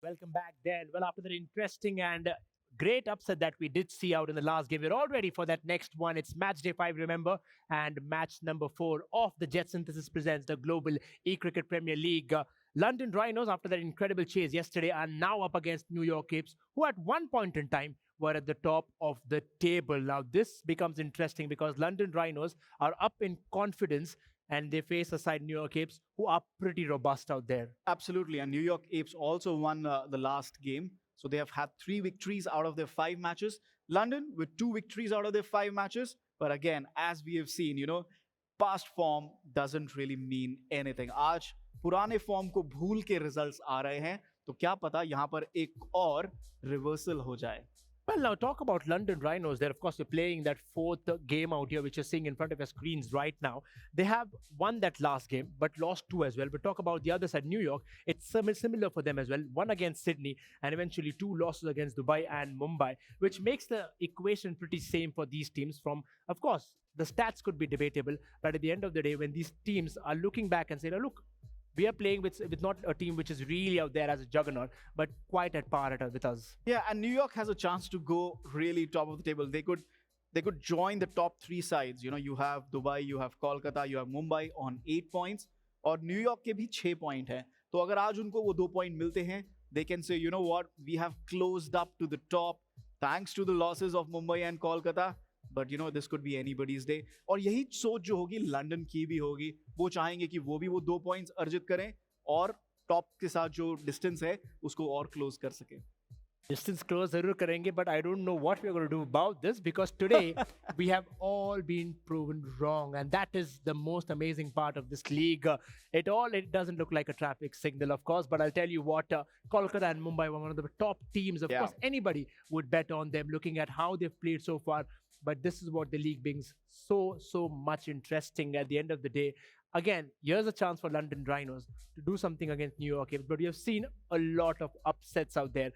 Welcome back then. Well, after that interesting and great upset that we did see out in the last game, we're all ready for that next one. It's match day 5, remember, and match number 4 of the JetSynthesys presents the Global E-Cricket Premier League. London Rhinos, after that incredible chase yesterday, are now up against New York Apes, who at one point in time were at the top of the table. Now, this becomes interesting because London Rhinos are up in confidence and they face a side New York Apes who are pretty robust out there. Absolutely. And New York Apes also won the last game. So they have had 3 victories out of their 5 matches. London with 2 victories out of their 5 matches. But again, as we have seen, past form doesn't really mean anything. आज पुराने form को भूल के results आ रहे हैं, तो क्या पता यहाँ पर एक और रिवर्सल हो जाए. Well, now talk about London Rhinos. They're, of course, we're playing that 4th game out here, which you're seeing in front of your screens right now. They have won that last game, but lost 2 as well. But talk about the other side, New York. It's similar for them as well. 1 against Sydney, and eventually 2 losses against Dubai and Mumbai, which makes the equation pretty same for these teams. From, of course, the stats could be debatable, but at the end of the day, when these teams are looking back and say, oh, look, we are playing with not a team which is really out there as a juggernaut, but quite at par with us. Yeah, and New York has a chance to go really top of the table. They could join the top 3 sides. You have Dubai, you have Kolkata, you have Mumbai on 8 points, और New York के भी 6 point हैं. तो अगर आज उनको वो 2 point मिलते हैं, they can say, you know what, we have closed up to the top thanks to the losses of Mumbai and Kolkata. But this could be anybody's day. और यही सोच जो होगी लंदन की भी होगी. वो चाहेंगे कि वो भी वो 2 points अर्जित करें और टॉप के साथ जो डिस्टेंस है उसको और क्लोज कर सके. Distance close जरूर करेंगे, but I don't know what we're going to do about this because today we have all been proven wrong, and that is the most amazing part of this league. It doesn't look like a traffic signal, of course, but I'll tell you what, Kolkata and Mumbai were one of the top teams. Of course, anybody would bet on them looking at how they've played so far, but this is what the league brings so much interesting at the end of the day. Again, here's a chance for London Rhinos to do something against New York Apes, but we have seen a lot of upsets out there.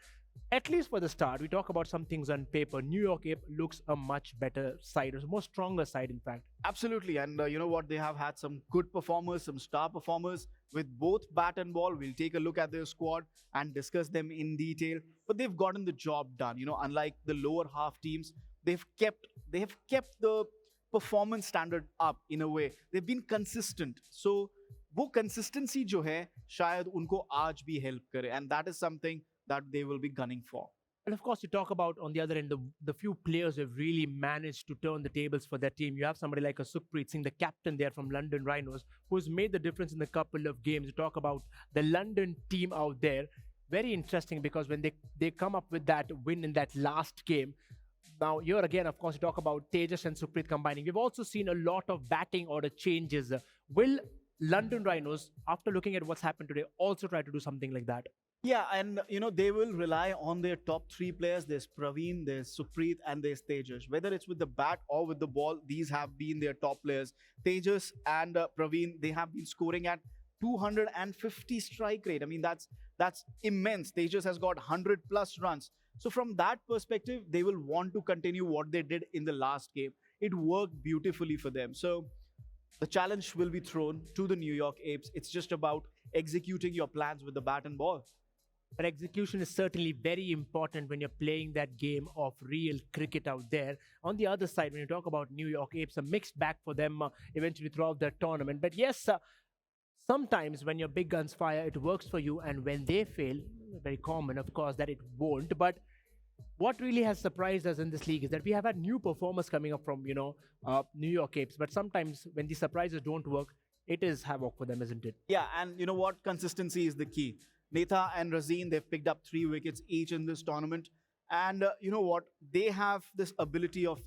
At least for the start, we talk about some things on paper. New York Ape looks a much better side, a more stronger side, in fact. Absolutely. And you know what? They have had some good performers, some star performers with both bat and ball. We'll take a look at their squad and discuss them in detail. But they've gotten the job done. Unlike the lower half teams, they have kept the performance standard up in a way. They've been consistent. So, वो consistency जो है, शायद उनको आज भी help करे. And that is something that they will be gunning for. And of course, you talk about on the other end, the few players who have really managed to turn the tables for their team. You have somebody like a Sukhpreet Singh, the captain there from London Rhinos, who's made the difference in a couple of games. You talk about the London team out there. Very interesting because when they come up with that win in that last game, now here again, of course, you talk about Tejas and Sukhpreet combining. We've also seen a lot of batting order changes. Will London Rhinos, after looking at what's happened today, also try to do something like that? Yeah, and they will rely on their top 3 players. There's Praveen, there's Sukhpreet, and there's Tejas. Whether it's with the bat or with the ball, these have been their top players. Tejas and Praveen, they have been scoring at 250 strike rate. I mean, that's immense. Tejas has got 100 plus runs. So from that perspective, they will want to continue what they did in the last game. It worked beautifully for them. So the challenge will be thrown to the New York Apes. It's just about executing your plans with the bat and ball. But execution is certainly very important when you're playing that game of real cricket out there. On the other side, when you talk about New York Apes, a mixed bag for them eventually throughout the tournament. But yes, sometimes when your big guns fire, it works for you. And when they fail, very common, of course, that it won't. But what really has surprised us in this league is that we have had new performers coming up from, New York Apes. But sometimes when the surprises don't work, it is havoc for them, isn't it? Yeah, and you know what? Consistency is the key. Netha and Razeen, they've picked up 3 wickets each in this tournament. And you know what? They have this ability of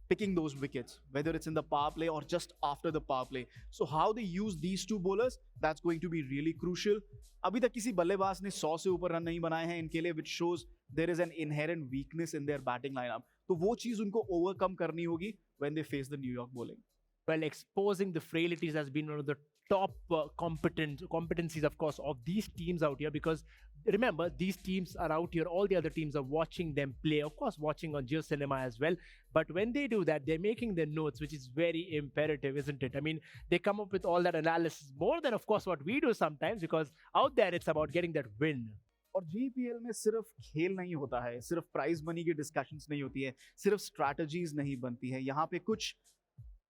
picking those wickets, whether it's in the power play or just after the power play. So how they use these 2 bowlers, that's going to be really crucial. अभी तक किसी बल्लेबाज ने 100 से ऊपर run नहीं बनाए हैं इनके लिए, which shows there is an inherent weakness in their batting lineup. तो वो चीज उनको overcome करनी होगी when they face the New York bowling. Well, exposing the frailties has been one of the top competencies, of course, of these teams out here. Because remember, these teams are out here. All the other teams are watching them play. Of course, watching on GeoCinema as well. But when they do that, they're making their notes, which is very imperative, isn't it? I mean, they come up with all that analysis more than, of course, what we do sometimes. Because out there, it's about getting that win. और GPL में सिर्फ खेल नहीं होता है, सिर्फ prize money की discussions नहीं होती है, सिर्फ स्ट्रैटेजीज नहीं बनती है। यहाँ पे कुछ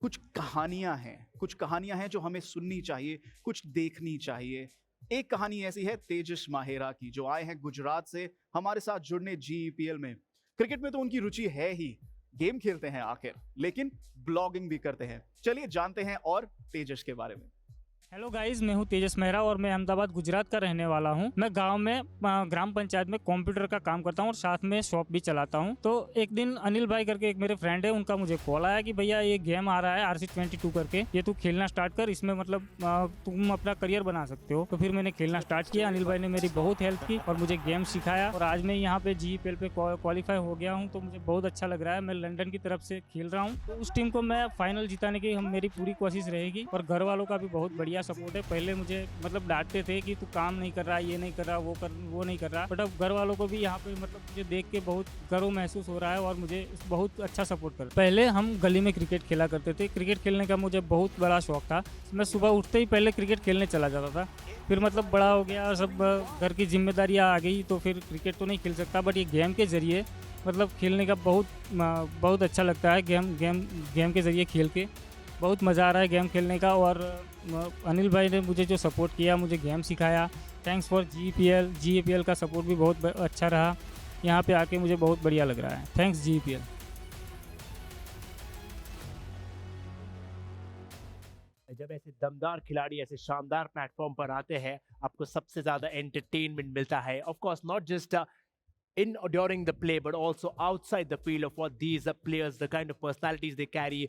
कुछ कहानियां हैं जो हमें सुननी चाहिए, कुछ देखनी चाहिए। एक कहानी ऐसी है तेजस माहेरा की, जो आए हैं गुजरात से हमारे साथ जुड़ने जीपीएल में। क्रिकेट में तो उनकी रुचि है ही, गेम खेलते हैं आखिर, लेकिन ब्लॉगिंग भी करते हैं। चलिए जानते हैं और तेजस के बारे में। हेलो गाइस, मैं हूं तेजस मेहरा और मैं अहमदाबाद गुजरात का रहने वाला हूं। मैं गांव में ग्राम पंचायत में कंप्यूटर का काम करता हूं और साथ में शॉप भी चलाता हूं। तो एक दिन अनिल भाई करके एक मेरे फ्रेंड है, उनका मुझे कॉल आया कि भैया ये गेम आ रहा है RC22 करके, ये तू खेलना स्टार्ट कर, इसमें मतलब तुम अपना करियर बना सकते हो। तो फिर मैंने खेलना स्टार्ट किया। अनिल भाई ने मेरी बहुत हेल्प की और मुझे गेम सिखाया और आज मैं यहाँ पे GEPL पे क्वालिफाई हो गया हूँ। तो मुझे बहुत अच्छा लग रहा है। मैं लंदन की तरफ से खेल रहा हूँ, तो उस टीम को मैं फाइनल जिताने की मेरी पूरी कोशिश रहेगी। और घर वालों का भी बहुत बढ़िया सपोर्ट है। पहले मुझे मतलब डांटते थे कि तू काम नहीं कर रहा, ये नहीं कर रहा, वो नहीं कर रहा, बट अब घर वालों को भी यहाँ पे मतलब मुझे देख के बहुत गर्व महसूस हो रहा है और मुझे बहुत अच्छा सपोर्ट कर। पहले हम गली में क्रिकेट खेला करते थे। क्रिकेट खेलने का मुझे बहुत बड़ा शौक था। मैं सुबह उठते ही पहले क्रिकेट खेलने चला जाता था। फिर मतलब बड़ा हो गया, सब घर की जिम्मेदारियाँ आ गई, तो फिर क्रिकेट तो नहीं खेल सकता, बट ये गेम के ज़रिए मतलब खेलने का बहुत अच्छा लगता है। गेम के ज़रिए खेल के बहुत मज़ा आ रहा है गेम खेलने का। और अनिल भाई ने मुझे जो सपोर्ट किया, मुझे गेम सिखाया, थैंक्स फॉर GEPL का सपोर्ट भी बहुत अच्छा रहा। यहाँ पे आके मुझे बहुत बढ़िया लग रहा है। Thanks GEPL। जब ऐसे दमदार खिलाड़ी ऐसे शानदार प्लेटफॉर्म पर आते हैं, आपको सबसे ज्यादा एंटरटेनमेंट मिलता है। Of course not just in or during the play, but also outside the field of what these players, the kind of personalities they carry,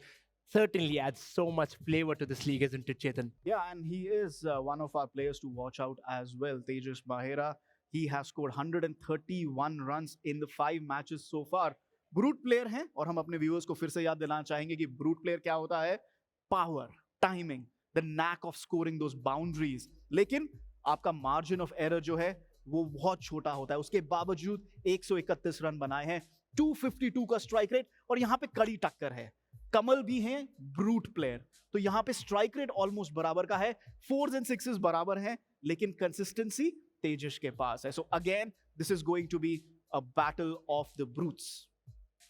certainly adds so much flavor to this league, isn't it, Chetan? Yeah, and he is one of our players to watch out as well, Tejas Mahera. He has scored 131 runs in the 5 matches so far. Brute player हैं, और हम अपने viewers को फिर से याद दिलाना चाहेंगे कि ब्रूट प्लेयर क्या होता है? Power, timing, the NAAC of scoring those boundaries. लेकिन आपका मार्जिन ऑफ एरर जो है वो बहुत छोटा होता है। उसके बावजूद 131 रन बनाए हैं, 252 का स्ट्राइक रेट, और यहां पे कड़ी टक्कर है। कमल भी हैं ब्रूट प्लेयर, तो यहां पे स्ट्राइक रेट ऑलमोस्ट बराबर का है, 4s and 6s बराबर हैं, लेकिन कंसिस्टेंसी तेजस के पास है। So again this is going to be a battle of the brutes.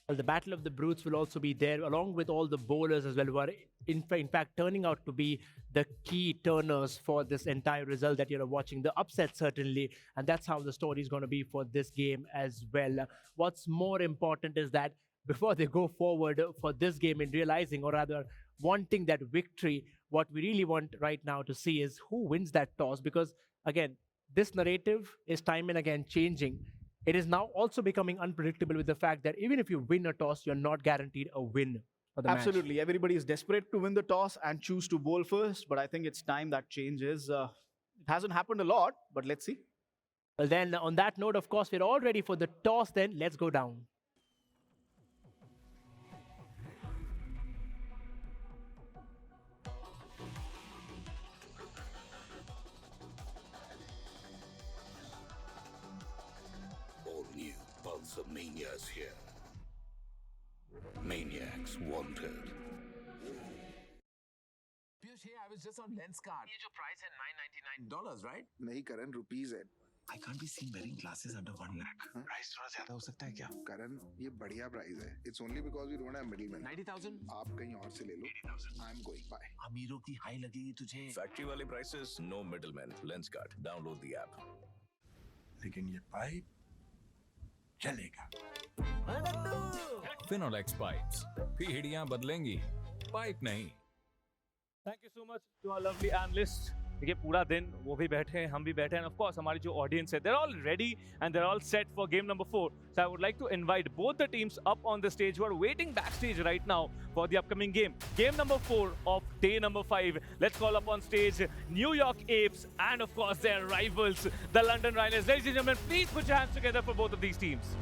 Well, the battle of the brutes will also be there, along with all the bowlers as well, who are in fact turning out to be the key turners for this entire result that you're watching. The upset, certainly, and that's how the story is going to be for this game as well. What's more important is that before they go forward for this game in realizing, or rather wanting that victory, what we really want right now to see is who wins that toss. Because again, this narrative is time and again changing. It is now also becoming unpredictable with the fact that even if you win a toss, you're not guaranteed a win for the Absolutely. match. Everybody is desperate to win the toss and choose to bowl first, but I think it's time that changes. It hasn't happened a lot, but let's see. Well, then, on that note, of course, we're all ready for the toss. Then let's go down. Pulsar Mania's here. Maniacs wanted. Piyush, hey, I was just on Lenskart. ये जो price है $999, right? नहीं करण, rupees है। I can't be seen wearing glasses under 1 lakh. Price थोड़ा ज्यादा हो सकता है क्या? करण, ये बढ़िया प्राइस है। It's only because we don't have middlemen. 90,000? आप कहीं और से ले लो। 80,000. I'm going by. अमीरों की हाई लगेगी तुझे। Factory wale prices, no middlemen. Lenskart. Download the app. लेकिन ये पाइप चलेगा। Finolex pipes. पीढ़ियां बदलेंगी, पाइप नहीं। Thank you so much to our lovely analyst. देखिए पूरा दिन वो भी बैठे हैं, हम भी बैठे हैं, ऑफ कोर्स हमारी जो ऑडियंस है, they are all ready and they are all set for game number 4. So I would like to invite both the teams up on the stage, who are waiting back stage right now for the upcoming game number 4 of day number 5. Let's call up on stage New York Apes and of course their rivals the London Rhinos. Ladies and gentleman, please put your hands together for both of these teams.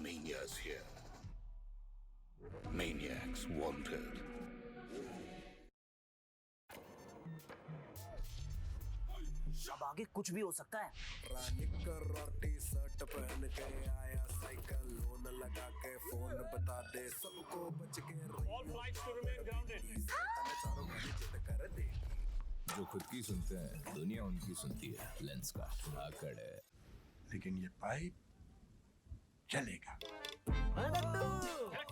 Mania's here. Maniacs wanted. अब आगे कुछ भी हो सकता है। निकर और T shirt पहन के आया साइकिल लोन लगा के फोन बता दे सबको बच के All flights to remain grounded. चारों गाड़ी जिद कर देगी। जो खुद की सुनते हैं दुनिया उनकी सुनती है। लेंस का आकड़ है। लेकिन ये पाइप चलेगा।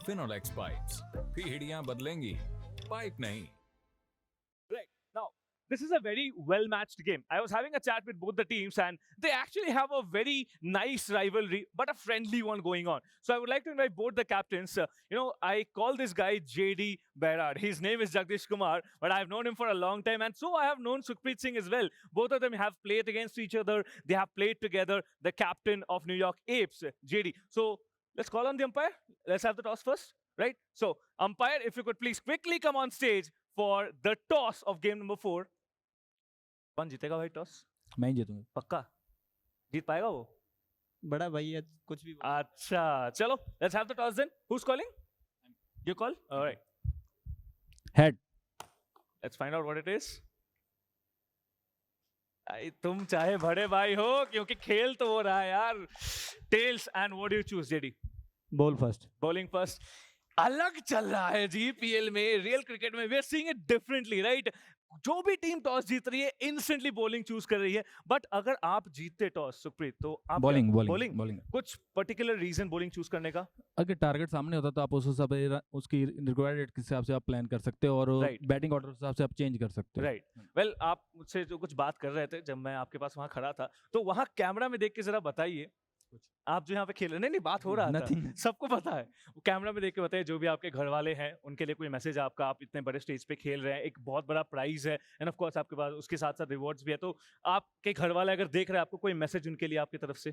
फिनोलेक्स पाइप्स पीढ़ियां बदलेंगी, पाइप नहीं। Right. Now, this is a very well-matched game. I was having a chat with both the teams and they actually have a very nice rivalry, but a friendly one going on. So I would like to invite both the captains. I call this guy JD Berard. His name is Jagdish Kumar, but I've known him for a long time. And so I have known Sukhpreet Singh as well. Both of them have played against each other. They have played together. The captain of New York Apes, JD. So let's call on the umpire. Let's have the toss first, right? So umpire, if you could please quickly come on stage for the toss of game number 4. कौन जीतेगा भाई toss? मैं ही जीतूंगा। पक्का जीत पाएगा वो? बड़ा भाई है, कुछ भी। अच्छा चलो, let's have the toss then. Who's calling? You call? All right. Head. Let's find out what it is. तुम चाहे बड़े भाई हो, क्योंकि खेल तो हो रहा है यार। Tails, and what do you choose, JD? Ball first. Bowling first. अलग चल रहा है GPL में, रियल क्रिकेट में। We are seeing it differently, right? जो भी टीम टॉस जीत रही है इंस्टेंटली बॉलिंग चूज कर रही है, बट अगर आप जीतते टॉस सुखप्रीत तो आप बॉलिंग कुछ पर्टिकुलर रीजन बॉलिंग चूज करने का? अगर टारगेट सामने होता तो आप उस हिसाब से उसकी रिक्वायर्ड रेट के हिसाब से आप प्लान कर सकते हो और बैटिंग ऑर्डर के हिसाब से आप चेंज कर सकते हो। राइट। वेल, आप मुझसे जो कुछ बात कर रहे थे जब मैं आपके पास वहां खड़ा था, तो वहां कैमरा में देख के जरा बताइए, आप जो यहाँ पे खेल रहे नहीं बात हो रहा था, सबको पता है। वो कैमरा में देख के बताइए, जो भी आपके घर वाले हैं उनके लिए कोई मैसेज आपका, आप इतने बड़े स्टेज पे खेल रहे हैं, एक बहुत बड़ा प्राइज है एंड ऑफ कोर्स आपके पास उसके साथ साथ रिवॉर्ड्स भी है, तो आपके घर वाले अगर देख रहे हैं आपको, कोई मैसेज उनके लिए आपकी तरफ से?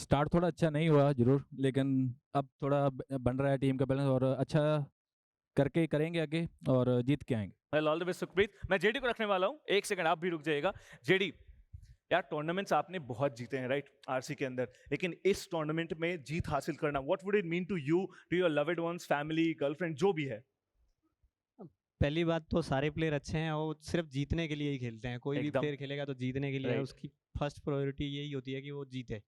स्टार्ट थोड़ा अच्छा नहीं हुआ जरूर, लेकिन अब थोड़ा बन रहा है टीम का बैलेंस और अच्छा करके करेंगे आगे और जीत के आएंगे। Well, all the best Sukhpreet. मैं जेडी को रखने वाला हूँ, एक सेकंड आप भी रुक जाइएगा। जेडी यार, टूर्नामेंट्स आपने बहुत जीते हैं राइट आरसी के अंदर, लेकिन इस टूर्नामेंट में जीत हासिल करना, what would it mean to you, to your loved ones, family, girlfriend, जो भी है? पहली बात तो सारे प्लेयर अच्छे हैं और सिर्फ जीतने के लिए ही खेलते हैं। कोई भी प्लेयर खेलेगा तो जीतने के लिए, उसकी फर्स्ट प्रायोरिटी यही होती है कि वो जीते।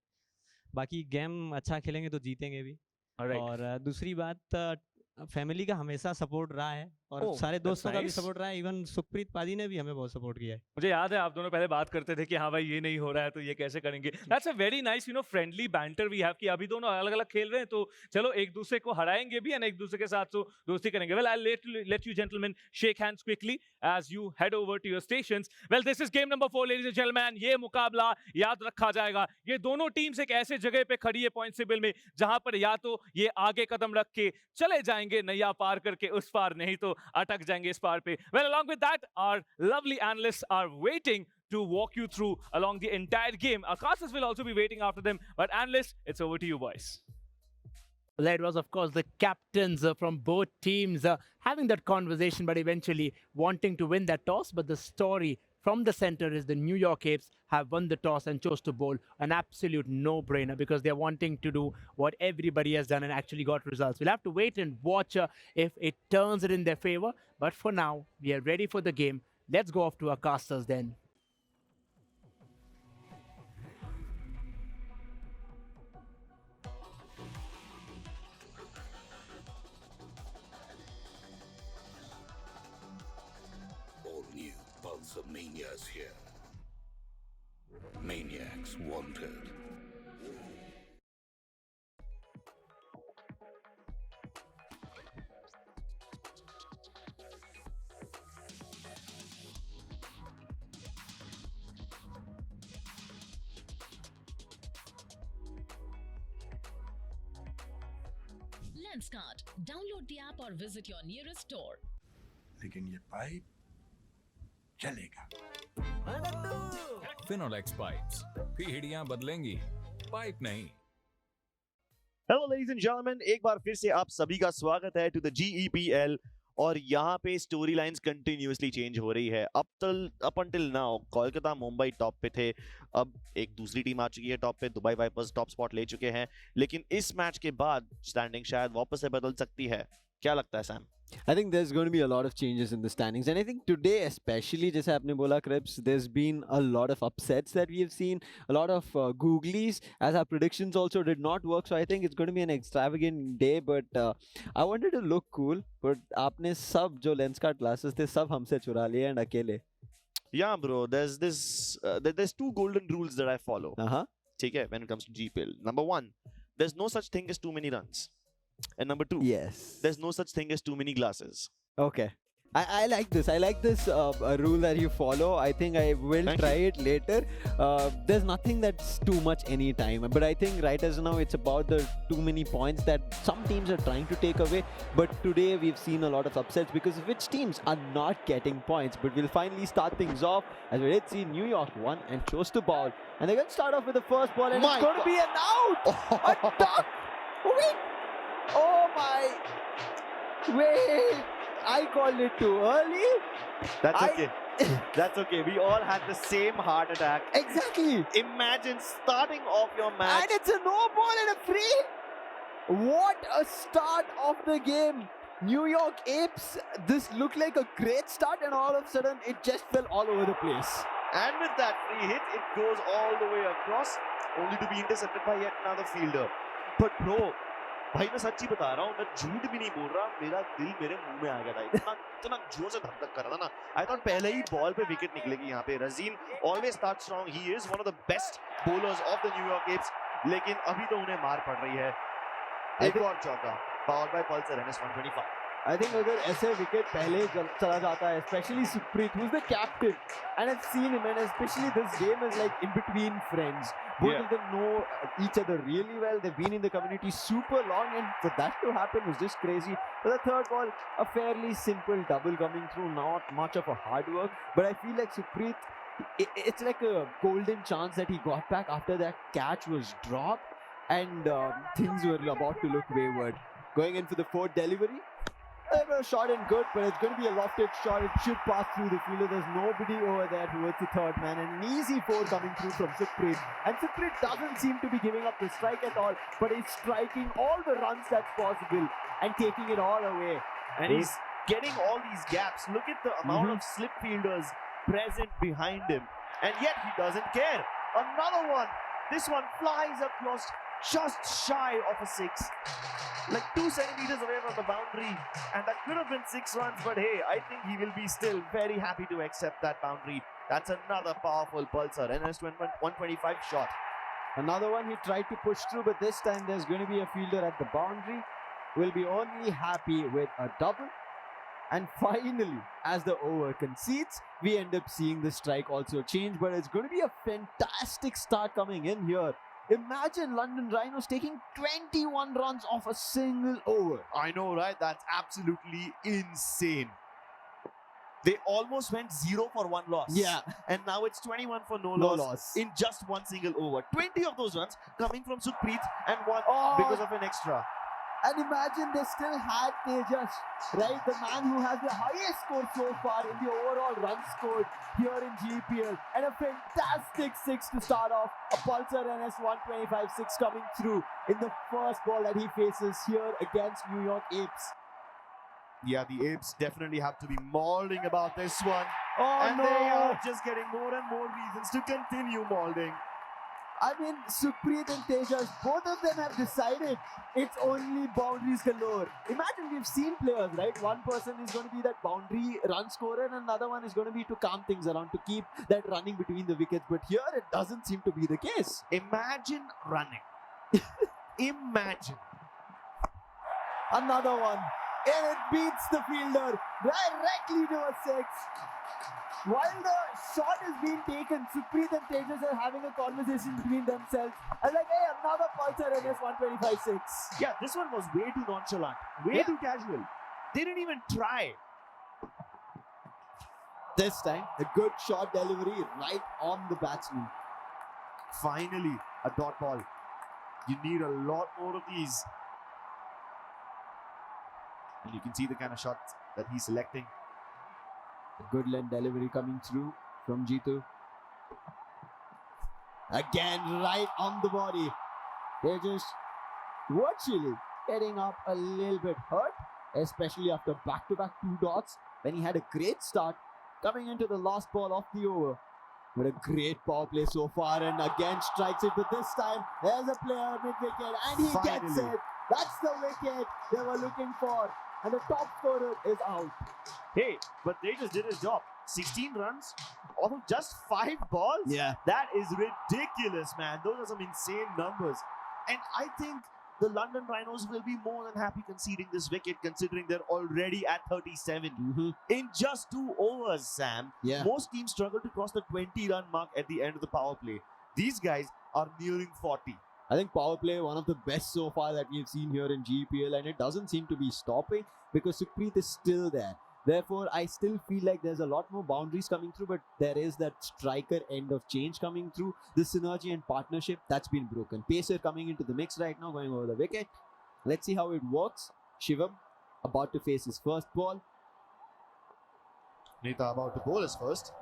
बाकी गेम अच्छा खेलेंगे तो जीतेंगे भी। और दूसरी बात, फैमिली का हमेशा सपोर्ट रहा है और सारे दोस्तों का भी सपोर्ट रहा है। इवन सुखप्रीत पाजी ने भी हमें बहुत सपोर्ट किया है। मुझे याद है आप दोनों पहले बात करते थे कि हाँ भाई ये नहीं हो रहा है तो ये कैसे करेंगे। That's a very nice friendly banter we have, कि अभी दोनों अलग अलग खेल रहे हैं तो चलो एक दूसरे को हराएंगे भी एंड एक दूसरे के साथ तो दोस्ती करेंगे। Well, I let you gentleman shake hands quickly as you head over to your stations. Well, this is game number 4 ladies and gentleman. ये मुकाबला याद रखा जाएगा। ये दोनों टीम्स एक ऐसे जगह पे खड़ी है पॉइंट टेबल में जहां पर या तो ये आगे कदम रख के चले जाएंगे नैया पार करके उस पार, नहीं तो अटक जाएंगे इस पार पे। Well, along with that, our lovely analysts are waiting to walk you through along the entire game. Our casters will also be waiting after them. But analysts, it's over to you boys. That was, of course, the captains from both teams having that conversation, but eventually wanting to win that toss. But the story from the center is the New York Apes have won the toss and chose to bowl. An absolute no-brainer because they're wanting to do what everybody has done and actually got results. We'll have to wait and watch if it turns it in their favor. But for now, we are ready for the game. Let's go off to our casters then. Mania's here. Maniacs wanted. Lenskart. Download the app or visit your nearest store. लेकिन ये pipe चलेगा। Finolex pipes पीढ़ियां बदलेंगी, pipe नहीं। Hello ladies and gentlemen, एक बार फिर से आप सभी का स्वागत है to the GEPL और यहाँ पे स्टोरी लाइन्स कंटिन्यूसली चेंज हो रही है. Up until now Kolkata Mumbai top पे थे, अब एक दूसरी टीम आ चुकी है टॉप पे. दुबई वाइपर्स टॉप स्पॉट ले चुके हैं, लेकिन इस मैच के बाद स्टैंडिंग शायद वापस से बदल सकती है. क्या लगता है Sam? I think there's going to be a lot of changes in the standings, and I think today especially, जैसे आपने बोला Crips, there's been a lot of upsets that we have seen, a lot of googlies, as our predictions also did not work, so I think it's going to be an extravagant day, but I wanted to look cool, but आपने सब जो lens card glasses थे सब हमसे चुरा लिए and अकेले. Yeah bro, there's two golden rules that I follow. ठीक है, when it comes to GPL. Number 1, there's no such thing as too many runs. And number 2, yes, there's no such thing as too many glasses. Okay. I like this. I like this rule that you follow. I think I will try it later. There's nothing that's too much any time. But I think right as now it's about the too many points that some teams are trying to take away. But today we've seen a lot of upsets because of which teams are not getting points. But we'll finally start things off as we did see New York won and chose to ball. And they're going to start off with the first ball and it's going to be an out! A duck! Wait! Oh my! Wait! I called it too early. That's okay. That's okay. We all had the same heart attack. Exactly. Imagine starting off your match. And it's a no ball and a free. What a start of the game. New York Apes, this looked like a great start and all of a sudden it just fell all over the place. And with that free hit, it goes all the way across, only to be intercepted by yet another fielder. But bro, भाई मैं सच्ची बता रहा हूँ, मैं झूठ भी नहीं बोल रहा, मेरा दिल मेरे मुंह में आ गया था. इतना जोर से धक-धक कर रहा था ना. I thought पहले ही बॉल पे विकेट निकलेगी यहाँ पे. रजीन always starts strong. He is one of the best bowlers of the New York Apes. लेकिन अभी तो उन्हें मार पड़ रही है. एक और चौका, powered by Pulsar NS 125. I think अगर ऐसे विकेट पहले चला जाता है, especially Supreet, who's the captain, and I've seen him, and especially this game is like in between friends. Both of them know each other really well. They've been in the community super long, and for that to happen was just crazy. For the third ball, a fairly simple double coming through, not much of a hard work, but I feel like Supreet, it's like a golden chance that he got back after that catch was dropped, and things were about to look wayward. Going in for the fourth delivery. Shot in good, but it's going to be a lofted shot. It should pass through the fielder. There's nobody over there towards the third man. And an easy four coming through from Supreet. And Supreet doesn't seem to be giving up the strike at all, but he's striking all the runs that's possible and taking it all away. And he's getting all these gaps. Look at the amount of slip fielders present behind him. And yet he doesn't care. Another one. This one flies across just shy of a 6. Like 2 centimeters away from the boundary, and that could have been 6 runs, but hey, I think he will be still very happy to accept that boundary. That's another powerful Pulsar NS 125 shot. Another one he tried to push through, but this time there's going to be a fielder at the boundary. Will be only happy with a double. And finally, as the over concedes, we end up seeing the strike also change, but it's going to be a fantastic start coming in here. Imagine London Rhinos taking 21 runs off a single over. I know, right? That's absolutely insane. They almost went 0 for 1 loss. Yeah. And now it's 21 for no No loss loss. in just one single over. 20 of those runs coming from Supreet and 1 because of an extra. And imagine they still had Tejas, right? The man who has the highest score so far in the overall runs scored here in GEPL. And a fantastic 6 to start off. A Pulsar NS 125 6 coming through in the first ball that he faces here against New York Apes. Yeah, the Apes definitely have to be mauling about this one. Oh, and no. they are just getting more and more reasons to continue mauling. I mean, Supreet and Tejas, both of them have decided it's only boundaries galore. Imagine we've seen players, right? One person is going to be that boundary run scorer and another one is going to be to calm things around, to keep that running between the wickets. But here it doesn't seem to be the case. Imagine running. Imagine. Another one. And it beats the fielder directly to a 6. While the shot is being taken, Supreet and Tejas are having a conversation between themselves. And like, hey, another Pulsar NS 125 6. Yeah, this one was way too nonchalant, way too casual. They didn't even try. This time, a good shot delivery right on the batsman. Finally, a dot ball. You need a lot more of these. And you can see the kind of shots that he's selecting. A good length delivery coming through from Jitu. Again, right on the body. They're just virtually getting up a little bit hurt, especially after back-to-back 2 dots when he had a great start coming into the last ball of the over. But a great power play so far, and again strikes it, but this time there's a player mid-wicket and he gets it. That's the wicket they were looking for, and the top scorer is out. Hey, but they just did his job. 16 runs off of just 5 balls? Yeah. That is ridiculous, man. Those are some insane numbers. And I think the London Rhinos will be more than happy conceding this wicket, considering they're already at 37. In just 2 overs, Sam. Yeah. Most teams struggle to cross the 20-run mark at the end of the power play. These guys are nearing 40. I think power play, one of the best so far that we've seen here in GEPL, and it doesn't seem to be stopping because Sukhpreet is still there. Therefore, I still feel like there's a lot more boundaries coming through, but there is that striker end of change coming through. The synergy and partnership, that's been broken. Pacer coming into the mix right now, going over the wicket. Let's see how it works. Shivam about to face his first ball. Neta about to bowl his first.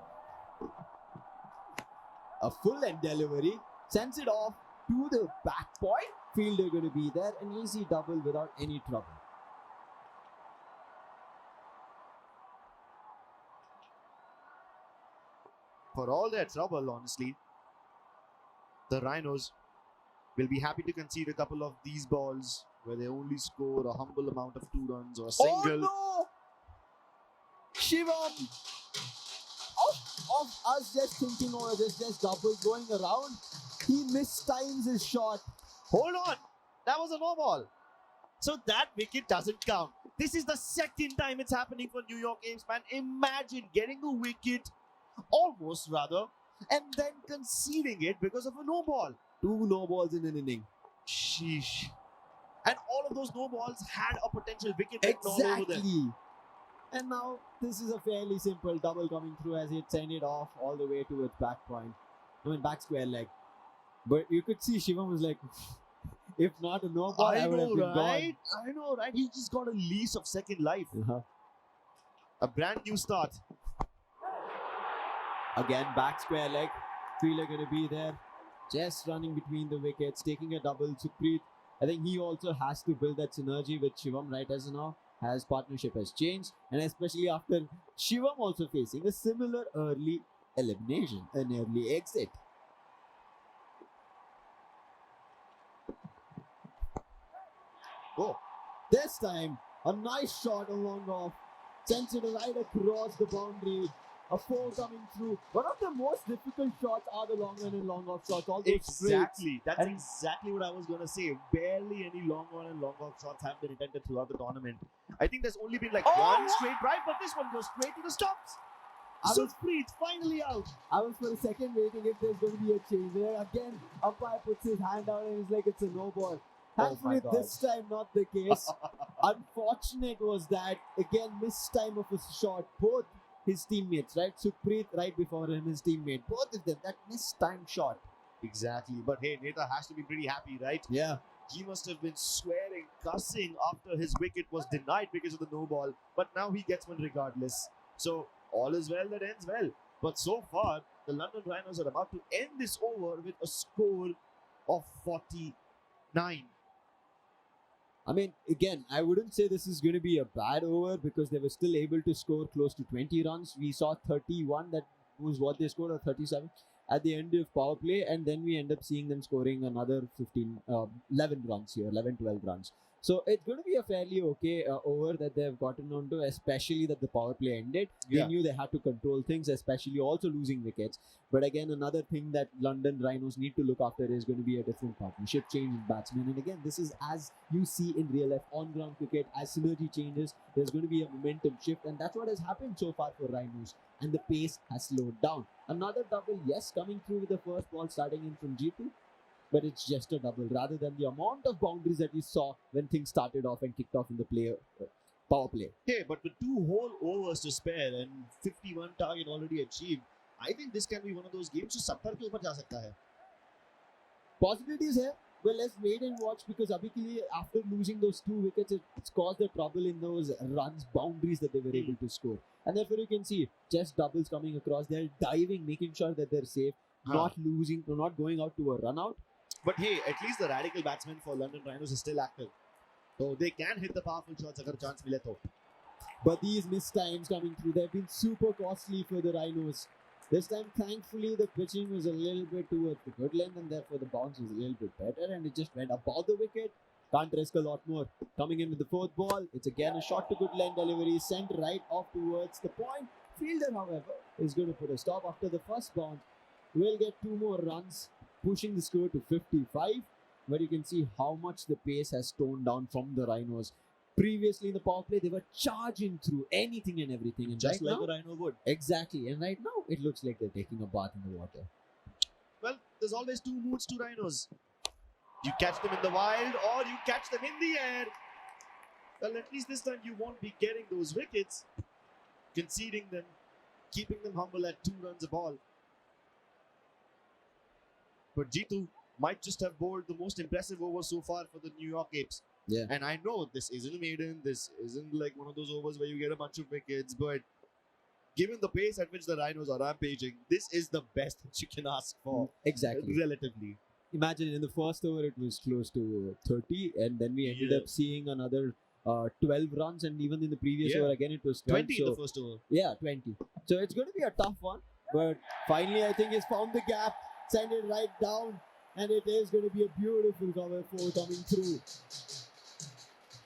A full end delivery. Sends it off to the back point. Fielder going to be there. An easy double without any trouble. For all their trouble, honestly, the Rhinos will be happy to concede a couple of these balls where they only score a humble amount of 2 runs or a single. Oh no! Shivam! Of us just thinking, oh, just double going around, he mistimes his shot. Hold on! That was a no ball. So that wicket doesn't count. This is the second time it's happening for New York Apes, man. Imagine getting a wicket, almost rather, and then conceding it because of a no ball. 2 no balls in an inning. Sheesh. And all of those no balls had a potential wicket written all over them. Exactly. And now this is a fairly simple double coming through as he sent it off all the way to its back point. I mean, back square leg. But you could see Shivam was like, if not a no ball, I would have been gone. I know, right? He just got a lease of second life. A brand new start. Again, back square leg. Fielder going to be there. Just running between the wickets, taking a double. Sukhpreet, I think he also has to build that synergy with Shivam right as now. As partnership has changed. And especially after Shivam also facing a similar early elimination, an early exit. Oh, this time a nice shot along off. Sends it right across the boundary. A 4 coming through. One of the most difficult shots are the long on and long off shots. All those Exactly. straights. That's And exactly what I was going to say. Barely any long on and long off shots have been attempted throughout the tournament. I think there's only been like one straight drive, but this one goes straight to the stops. Sukhpreet finally out. I was for a second waiting if there's going to be a change. There again, umpire puts his hand out and he's like, it's a no ball. Thankfully, this time not the case. Unfortunate was that, again, mistime of a shot. Both his teammates, right? Sukhpreet right before him, his teammate. Both of them, that mistimed shot. Exactly. But hey, Neta has to be pretty happy, right? Yeah. He must have been swearing, cussing after his wicket was denied because of the no ball. But now he gets one regardless. So all is well that ends well. But so far, the London Rhinos are about to end this over with a score of 49. I mean, again, I wouldn't say this is going to be a bad over because they were still able to score close to 20 runs. We saw 31, that was what they scored, or 37 at the end of power play, and then we end up seeing them scoring another 11 runs here, 11, 12 runs. So it's going to be a fairly okay over that they've gotten onto, especially that the power play ended. They knew they had to control things, especially also losing wickets. But again, another thing that London Rhinos need to look after is going to be a different partnership change in batsmen. And again, this is as you see in real life on-ground cricket, as synergy changes, there's going to be a momentum shift. And that's what has happened so far for Rhinos. And the pace has slowed down. Another double, yes, coming through with the first ball starting in from G2. But it's just a double rather than the amount of boundaries that we saw when things started off and kicked off in the power play. Okay, but with 2 whole overs to spare and 51 target already achieved, I think this can be one of those games जो 70 के ऊपर जा सकता है. Possibilities here. Well, let's wait and watch because abhi ke liye, after losing those 2 wickets, it's caused the trouble in those runs, boundaries that they were able to score. And therefore, you can see just doubles coming across. They're diving, making sure that they're safe, not losing, not going out to a run out. But hey, at least the radical batsman for London Rhinos is still active. So they can hit the powerful shots agar chance mile to. But these missed times coming through, they've been super costly for the Rhinos. This time, thankfully, the pitching was a little bit towards the good length and therefore the bounce was a little bit better and it just went above the wicket. Can't risk a lot more. Coming in with the 4th ball, it's again a shot to good length delivery, sent right off towards the point. Fielder, however, is going to put a stop after the first bounce. We'll get 2 more runs, pushing the score to 55. But you can see how much the pace has toned down from the Rhinos. Previously in the power play, they were charging through anything and everything. And Just right like now, the Rhino would. Exactly. And right now, it looks like they're taking a bath in the water. Well, there's always 2 moods to Rhinos. You catch them in the wild or you catch them in the air. Well, at least this time you won't be getting those wickets. Conceding them, keeping them humble at 2 runs a ball. But Jitu might just have bowled the most impressive over so far for the New York Apes. Yeah. And I know this isn't a maiden, this isn't like one of those overs where you get a bunch of wickets, but given the pace at which the Rhinos are rampaging, this is the best that you can ask for. Exactly. Relatively. Imagine in the first over it was close to 30 and then we ended up seeing another 12 runs and even in the previous over again it was 12. 20 in the first over. Yeah, 20. So it's going to be a tough one, but finally I think he's found the gap, send it right down and it is going to be a beautiful cover 4 coming through.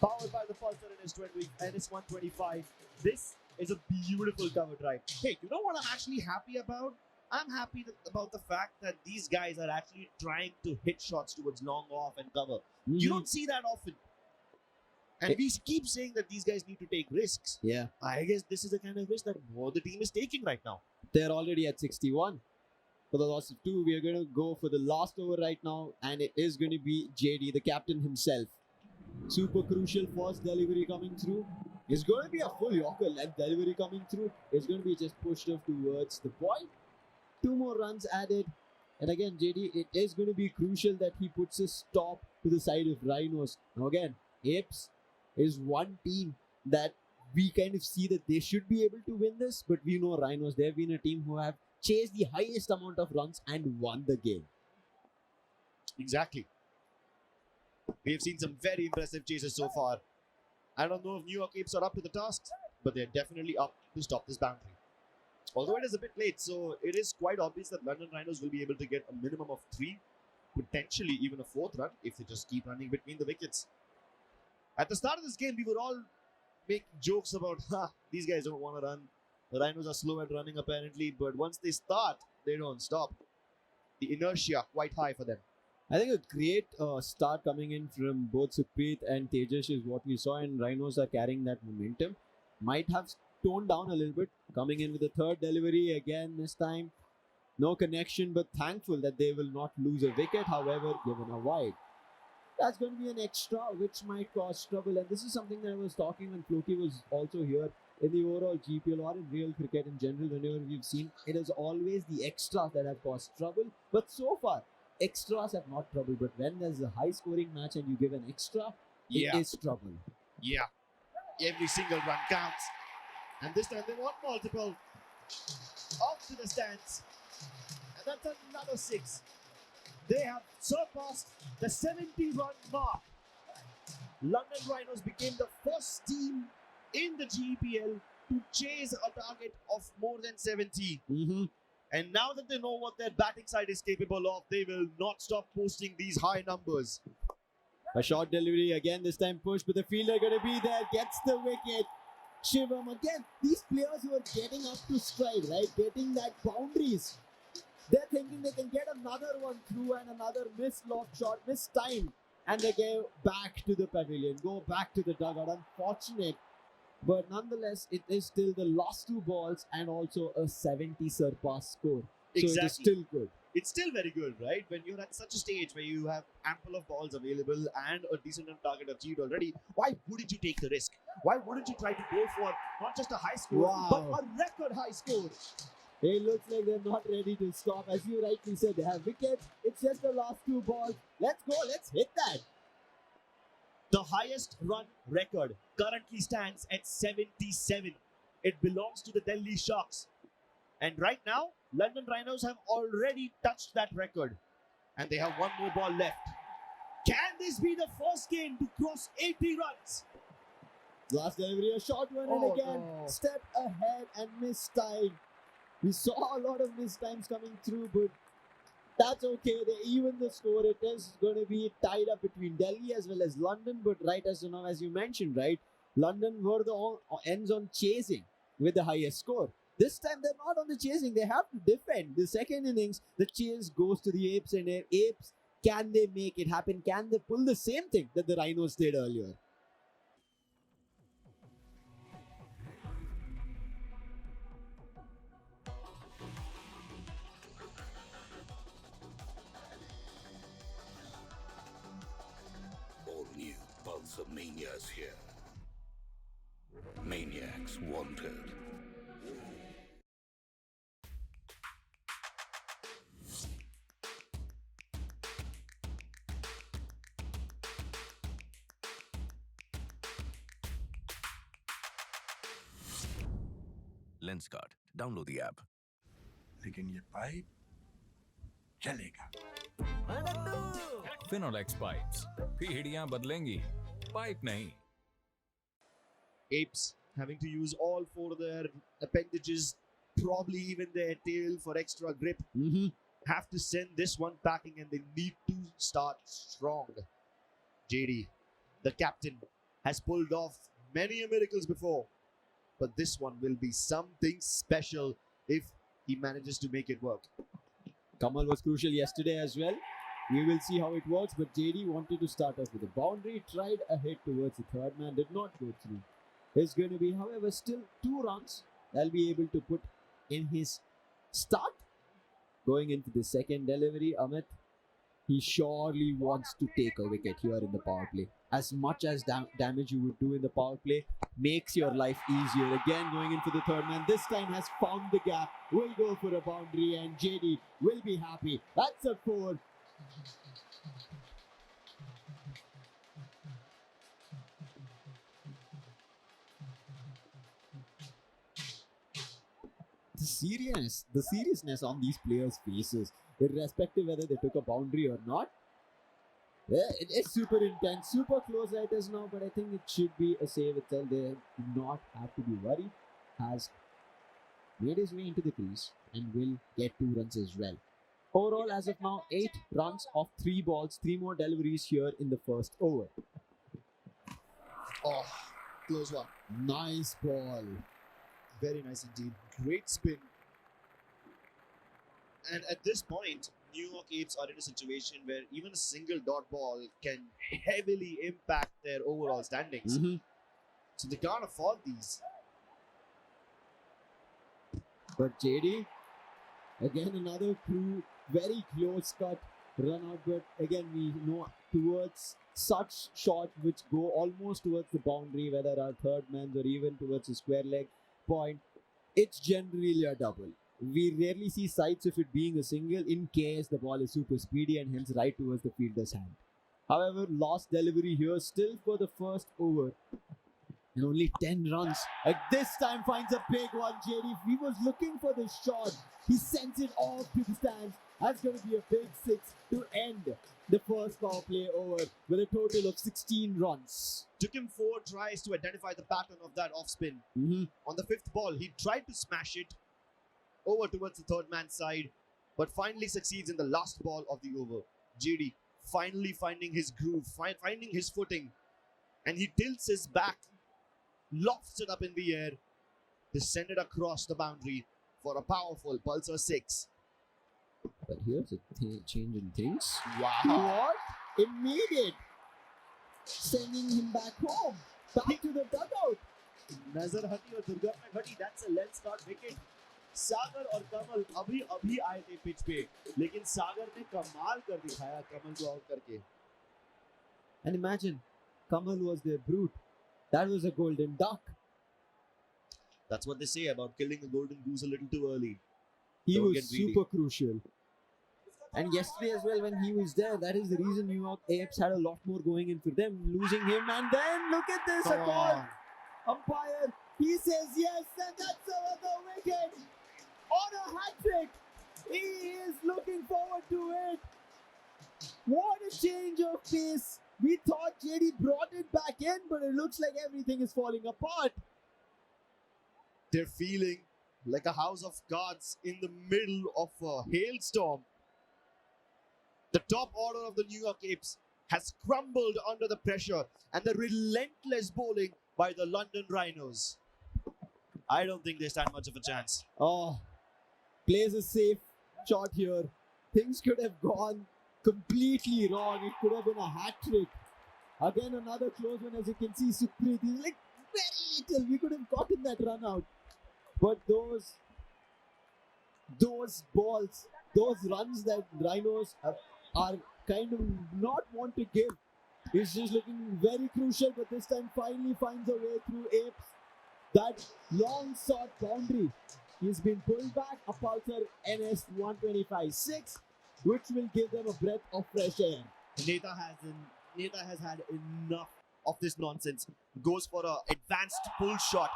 Powered by the Pulsar in his 20 and it's 125. This is a beautiful cover drive. Hey, you know what I'm actually happy about? I'm happy about the fact that these guys are actually trying to hit shots towards long off and cover. You don't see that often. And we keep saying that these guys need to take risks. Yeah. I guess this is the kind of risk that more the team is taking right now. They're already at 61. For the loss of 2, we are going to go for the last over right now and it is going to be JD, the captain himself. Super crucial first delivery coming through. It's going to be a full Yorker length delivery coming through. It's going to be just pushed off towards the point. 2 more runs added. And again, JD, it is going to be crucial that he puts a stop to the side of Rhinos. Now again, Apes is one team that we kind of see that they should be able to win this. But we know Rhinos, they've been a team who have chased the highest amount of runs and won the game. Exactly. We have seen some very impressive chases so far. I don't know if New York Apes are up to the task, but they're definitely up to stop this boundary. Although it is a bit late, so it is quite obvious that London Rhinos will be able to get a minimum of 3, potentially even a 4th run if they just keep running between the wickets. At the start of this game, we were all making jokes about, these guys don't want to run. The Rhinos are slow at running apparently, but once they start, they don't stop. The inertia quite high for them. I think a great start coming in from both Supreet and Tejas is what we saw, and Rhinos are carrying that momentum. Might have toned down a little bit, coming in with the 3rd delivery again this time. No connection, but thankful that they will not lose a wicket, however, given a wide. That's going to be an extra, which might cause trouble, and this is something that I was talking when Floki was also here. In the overall GPL or in real cricket in general, whenever we've seen, it is always the extras that have caused trouble. But so far, extras have not trouble. But when there's a high scoring match and you give an extra, it is trouble. Yeah. Every single run counts. And this time they want multiple. Off to the stands. And that's another 6. They have surpassed the 70-run mark. London Rhinos became the first team in the GEPL to chase a target of more than 70. And now that they know what their batting side is capable of, they will not stop posting these high numbers. A short delivery again, this time push, but the fielder going to be there, gets the wicket. Shivam again, these players who are getting up to stride, right, getting that boundaries. They're thinking they can get another one through and another missed loft shot, missed time. And they go back to the pavilion, go back to the dugout. Unfortunate. But nonetheless, it is still the last 2 balls and also a 70 surpass score. So it is still good. It's still very good, right? When you're at such a stage where you have ample of balls available and a decent enough target achieved already, why wouldn't you take the risk? Why wouldn't you try to go for not just a high score, but a record high score? It looks like they're not ready to stop. As you rightly said, they have wickets. It's just the last 2 balls. Let's go. Let's hit that. The highest run record currently stands at 77. It belongs to the Delhi Sharks. And right now, London Rhinos have already touched that record. And they have 1 more ball left. Can this be the first game to cross 80 runs? Last delivery, a short one, and again, step ahead and missed time. We saw a lot of missed times coming through, but that's okay. They even the score. It is going to be tied up between Delhi as well as London. But right as you know, as you mentioned, right, London were the ends on chasing with the highest score. This time they're not on the chasing. They have to defend. The second innings, the chase goes to the Apes, and Apes, can they make it happen? Can they pull the same thing that the Rhinos did earlier? All new Pulsar Mania's here. Maniacs wanted. Lenskart. Download the app. लेकिन ये pipe चलेगा. Finolex pipes. पीढ़ियां बदलेंगी, pipe नहीं. Apes having to use all 4 of their appendages, probably even their tail for extra grip. Have to send this one packing, and they need to start strong. JD, the captain, has pulled off many miracles before, but this one will be something special if he manages to make it work. Kamal was crucial yesterday as well. We will see how it works, but JD wanted to start off with a boundary, tried a hit towards the third man, did not go through. There's going to be, however, still 2 runs they'll be able to put in his start. Going into the second delivery, Amit, he surely wants to take a wicket here in the power play. As much as damage you would do in the power play makes your life easier. Again, going into the third man, this time has found the gap, will go for a boundary, and JD will be happy. That's a 4. The seriousness on these players' faces, irrespective whether they took a boundary or not. It is super intense, super close right as now, but I think it should be a save itself. They do not have to be worried. Has made his way into the crease and will get 2 runs as well. Overall, as of now, 8 runs off 3 balls, 3 more deliveries here in the first over. Oh, close one. Nice ball. Very nice indeed. Great spin. And at this point, New York Apes are in a situation where even a single dot ball can heavily impact their overall standings. So they can't afford these. But JD, again another very close cut run out, but again we know towards such shots which go almost towards the boundary, whether our third man's or even towards the square leg point, it's generally a double. We rarely see sights of it being a single in case the ball is super speedy and hence right towards the fielder's hand. However, last delivery here still for the first over. And only 10 runs. This time finds a big one, JD. He was looking for the shot. He sends it off to the stands. That's going to be a big 6 to end the first power play over with a total of 16 runs. Took him 4 tries to identify the pattern of that off spin. On the 5th ball, he tried to smash it over towards the third man's side, but finally succeeds in the last ball of the over. JD finally finding his groove, finding his footing, and he tilts his back, lofts it up in the air, descended across the boundary for a powerful Pulsar 6. But here's a change in things. Wow. What? Immediate. Sending him back home. Back to the dugout. Nazar hati aur durghutna ghati. That's a Lenskart wicket. सागर और कमल अभी आए थे pitch पे, लेकिन सागर ने कमाल कर दिखाया कमल को आउट करके. And imagine, Kamal was their brute. That was a golden duck. That's what they say about killing a golden goose a little too early. He Don't was get greedy. super crucial. And yesterday as well, when he was there, that is the reason New York Apes had a lot more going in for them. Losing him, and then look at this, a Come call. on. Umpire, he says yes, and that's over the wicket. On a hat trick. He is looking forward to it. What a change of pace. We thought JD brought it back in, but it looks like everything is falling apart. They're feeling like a house of cards in the middle of a hailstorm. The top order of the New York Apes has crumbled under the pressure and the relentless bowling by the London Rhinos. I don't think they stand much of a chance. Oh, plays a safe shot here. Things could have gone completely wrong. It could have been a hat trick. Again, another close one, as you can see. Supreet is like very little. We could have gotten that run out. But those balls, those runs that Rhinos are kind of not want to give, is just looking very crucial. But this time finally finds a way through Apes. That long sought boundary. He's been pulled back. A pulsar NS 125-6, which will give them a breath of fresh air. Neta has had enough of this nonsense. Goes for an advanced pull shot.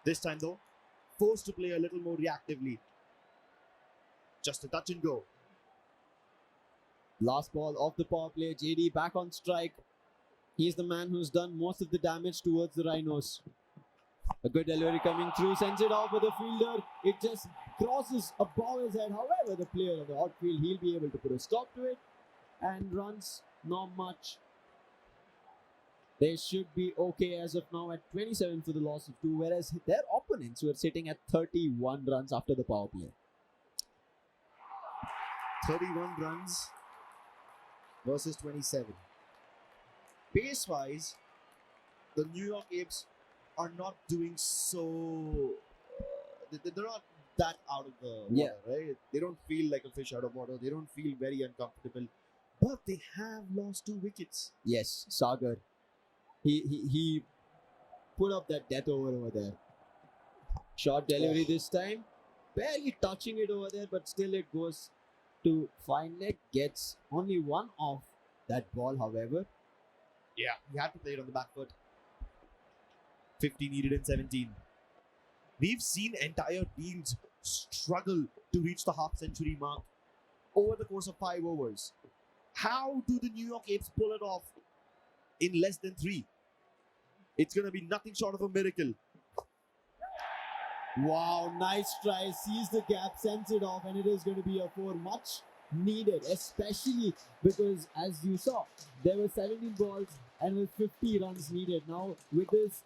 This time though, forced to play a little more reactively. Just a touch and go. Last ball of the power play. JD back on strike. He's the man who's done most of the damage towards the Rhinos. A good delivery coming through, sends it off with the fielder. It just crosses above his head. However, the player of the outfield, he'll be able to put a stop to it. And runs, not much. They should be okay as of now at 27 for the loss of 2, whereas their opponents were sitting at 31 runs after the power play. 31 runs versus 27. Pace-wise, the New York Apes are not doing so... they're not that out of the water, right? They don't feel like a fish out of water. They don't feel very uncomfortable. But they have lost 2 wickets. Yes, Sagar. He put up that death over there. Short delivery this time. Barely touching it over there, but still it goes to fine leg. Gets only one off that ball, however. Yeah, he had to play it on the back foot. 50 needed in 17. We've seen entire teams struggle to reach the half-century mark over the course of 5 overs. How do the New York Apes pull it off in less than 3? It's going to be nothing short of a miracle. Wow, nice try. Sees the gap, sends it off, and it is going to be a 4. Much needed, especially because, as you saw, there were 17 balls and with 50 runs needed. Now, with this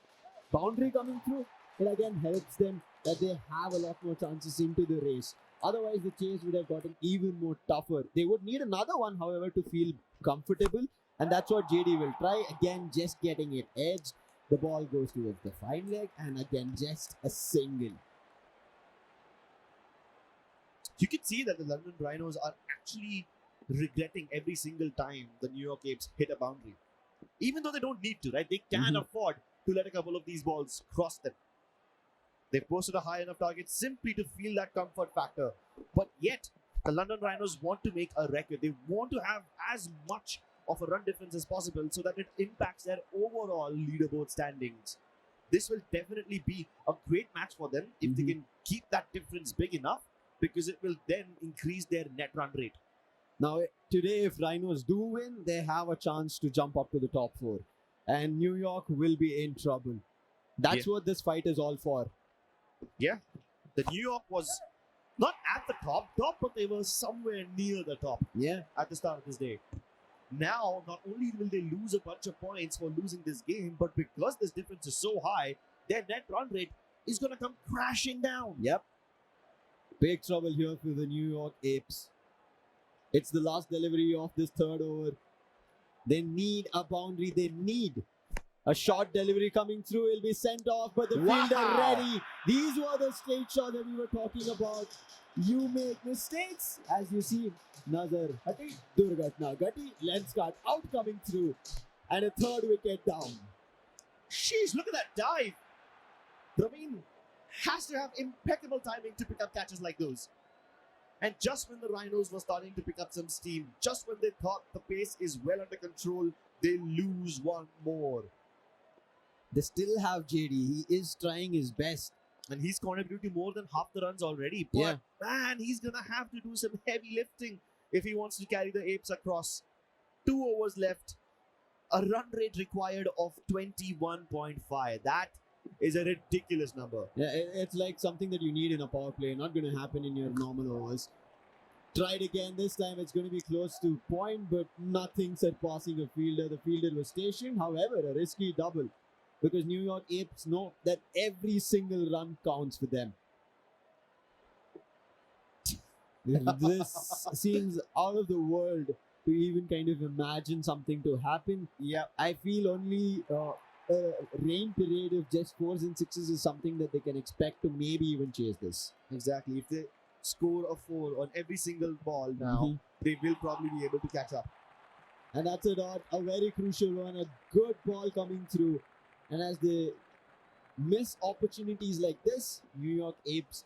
boundary coming through, it again helps them that they have a lot more chances into the race. Otherwise, the chase would have gotten even more tougher. They would need another one, however, to feel comfortable. And that's what JD will try. Again, just getting it edged. The ball goes towards the fine leg. And again, just a single. You can see that the London Rhinos are actually regretting every single time the New York Apes hit a boundary. Even though they don't need to, right? They can afford to let a couple of these balls cross them. They've posted a high enough target simply to feel that comfort factor. But yet, the London Rhinos want to make a record. They want to have as much of a run difference as possible so that it impacts their overall leaderboard standings. This will definitely be a great match for them if they can keep that difference big enough, because it will then increase their net run rate. Now, today, if Rhinos do win, they have a chance to jump up to the top 4. And New York will be in trouble. That's what this fight is all for. Yeah, the New York was not at the top, but they were somewhere near the top. Yeah, at the start of this day. Now, not only will they lose a bunch of points for losing this game, but because this difference is so high, their net run rate is going to come crashing down. Yep. Big trouble here for the New York Apes. It's the last delivery of this 3rd over. They need a boundary. They need a short delivery coming through. It'll be sent off, but the fielder ready. These were the straight shots that we were talking about. You make mistakes, as you see. Nazar Hati, Durgatna Gati, lens cut out coming through. And a 3rd wicket down. Sheesh, look at that dive. Praveen has to have impeccable timing to pick up catches like those. And just when the Rhinos were starting to pick up some steam, just when they thought the pace is well under control, they lose one more. They still have JD. He is trying his best. And he's contributing more than half the runs already. But man, he's going to have to do some heavy lifting if he wants to carry the Apes across. 2 overs left. A run rate required of 21.5. That is a ridiculous number. Yeah, it's like something that you need in a power play. Not going to happen in your normal overs. Tried again. This time it's going to be close to point, but nothing surpassing a fielder. The fielder was stationed. However, a risky double. Because New York Apes know that every single run counts for them. This seems out of the world to even kind of imagine something to happen. Yeah, I feel only a rain parade of just 4s and 6s is something that they can expect to maybe even chase this. Exactly. If they score a 4 on every single ball now, they will probably be able to catch up. And that's a dot, a very crucial one, a good ball coming through. And as they miss opportunities like this, New York Apes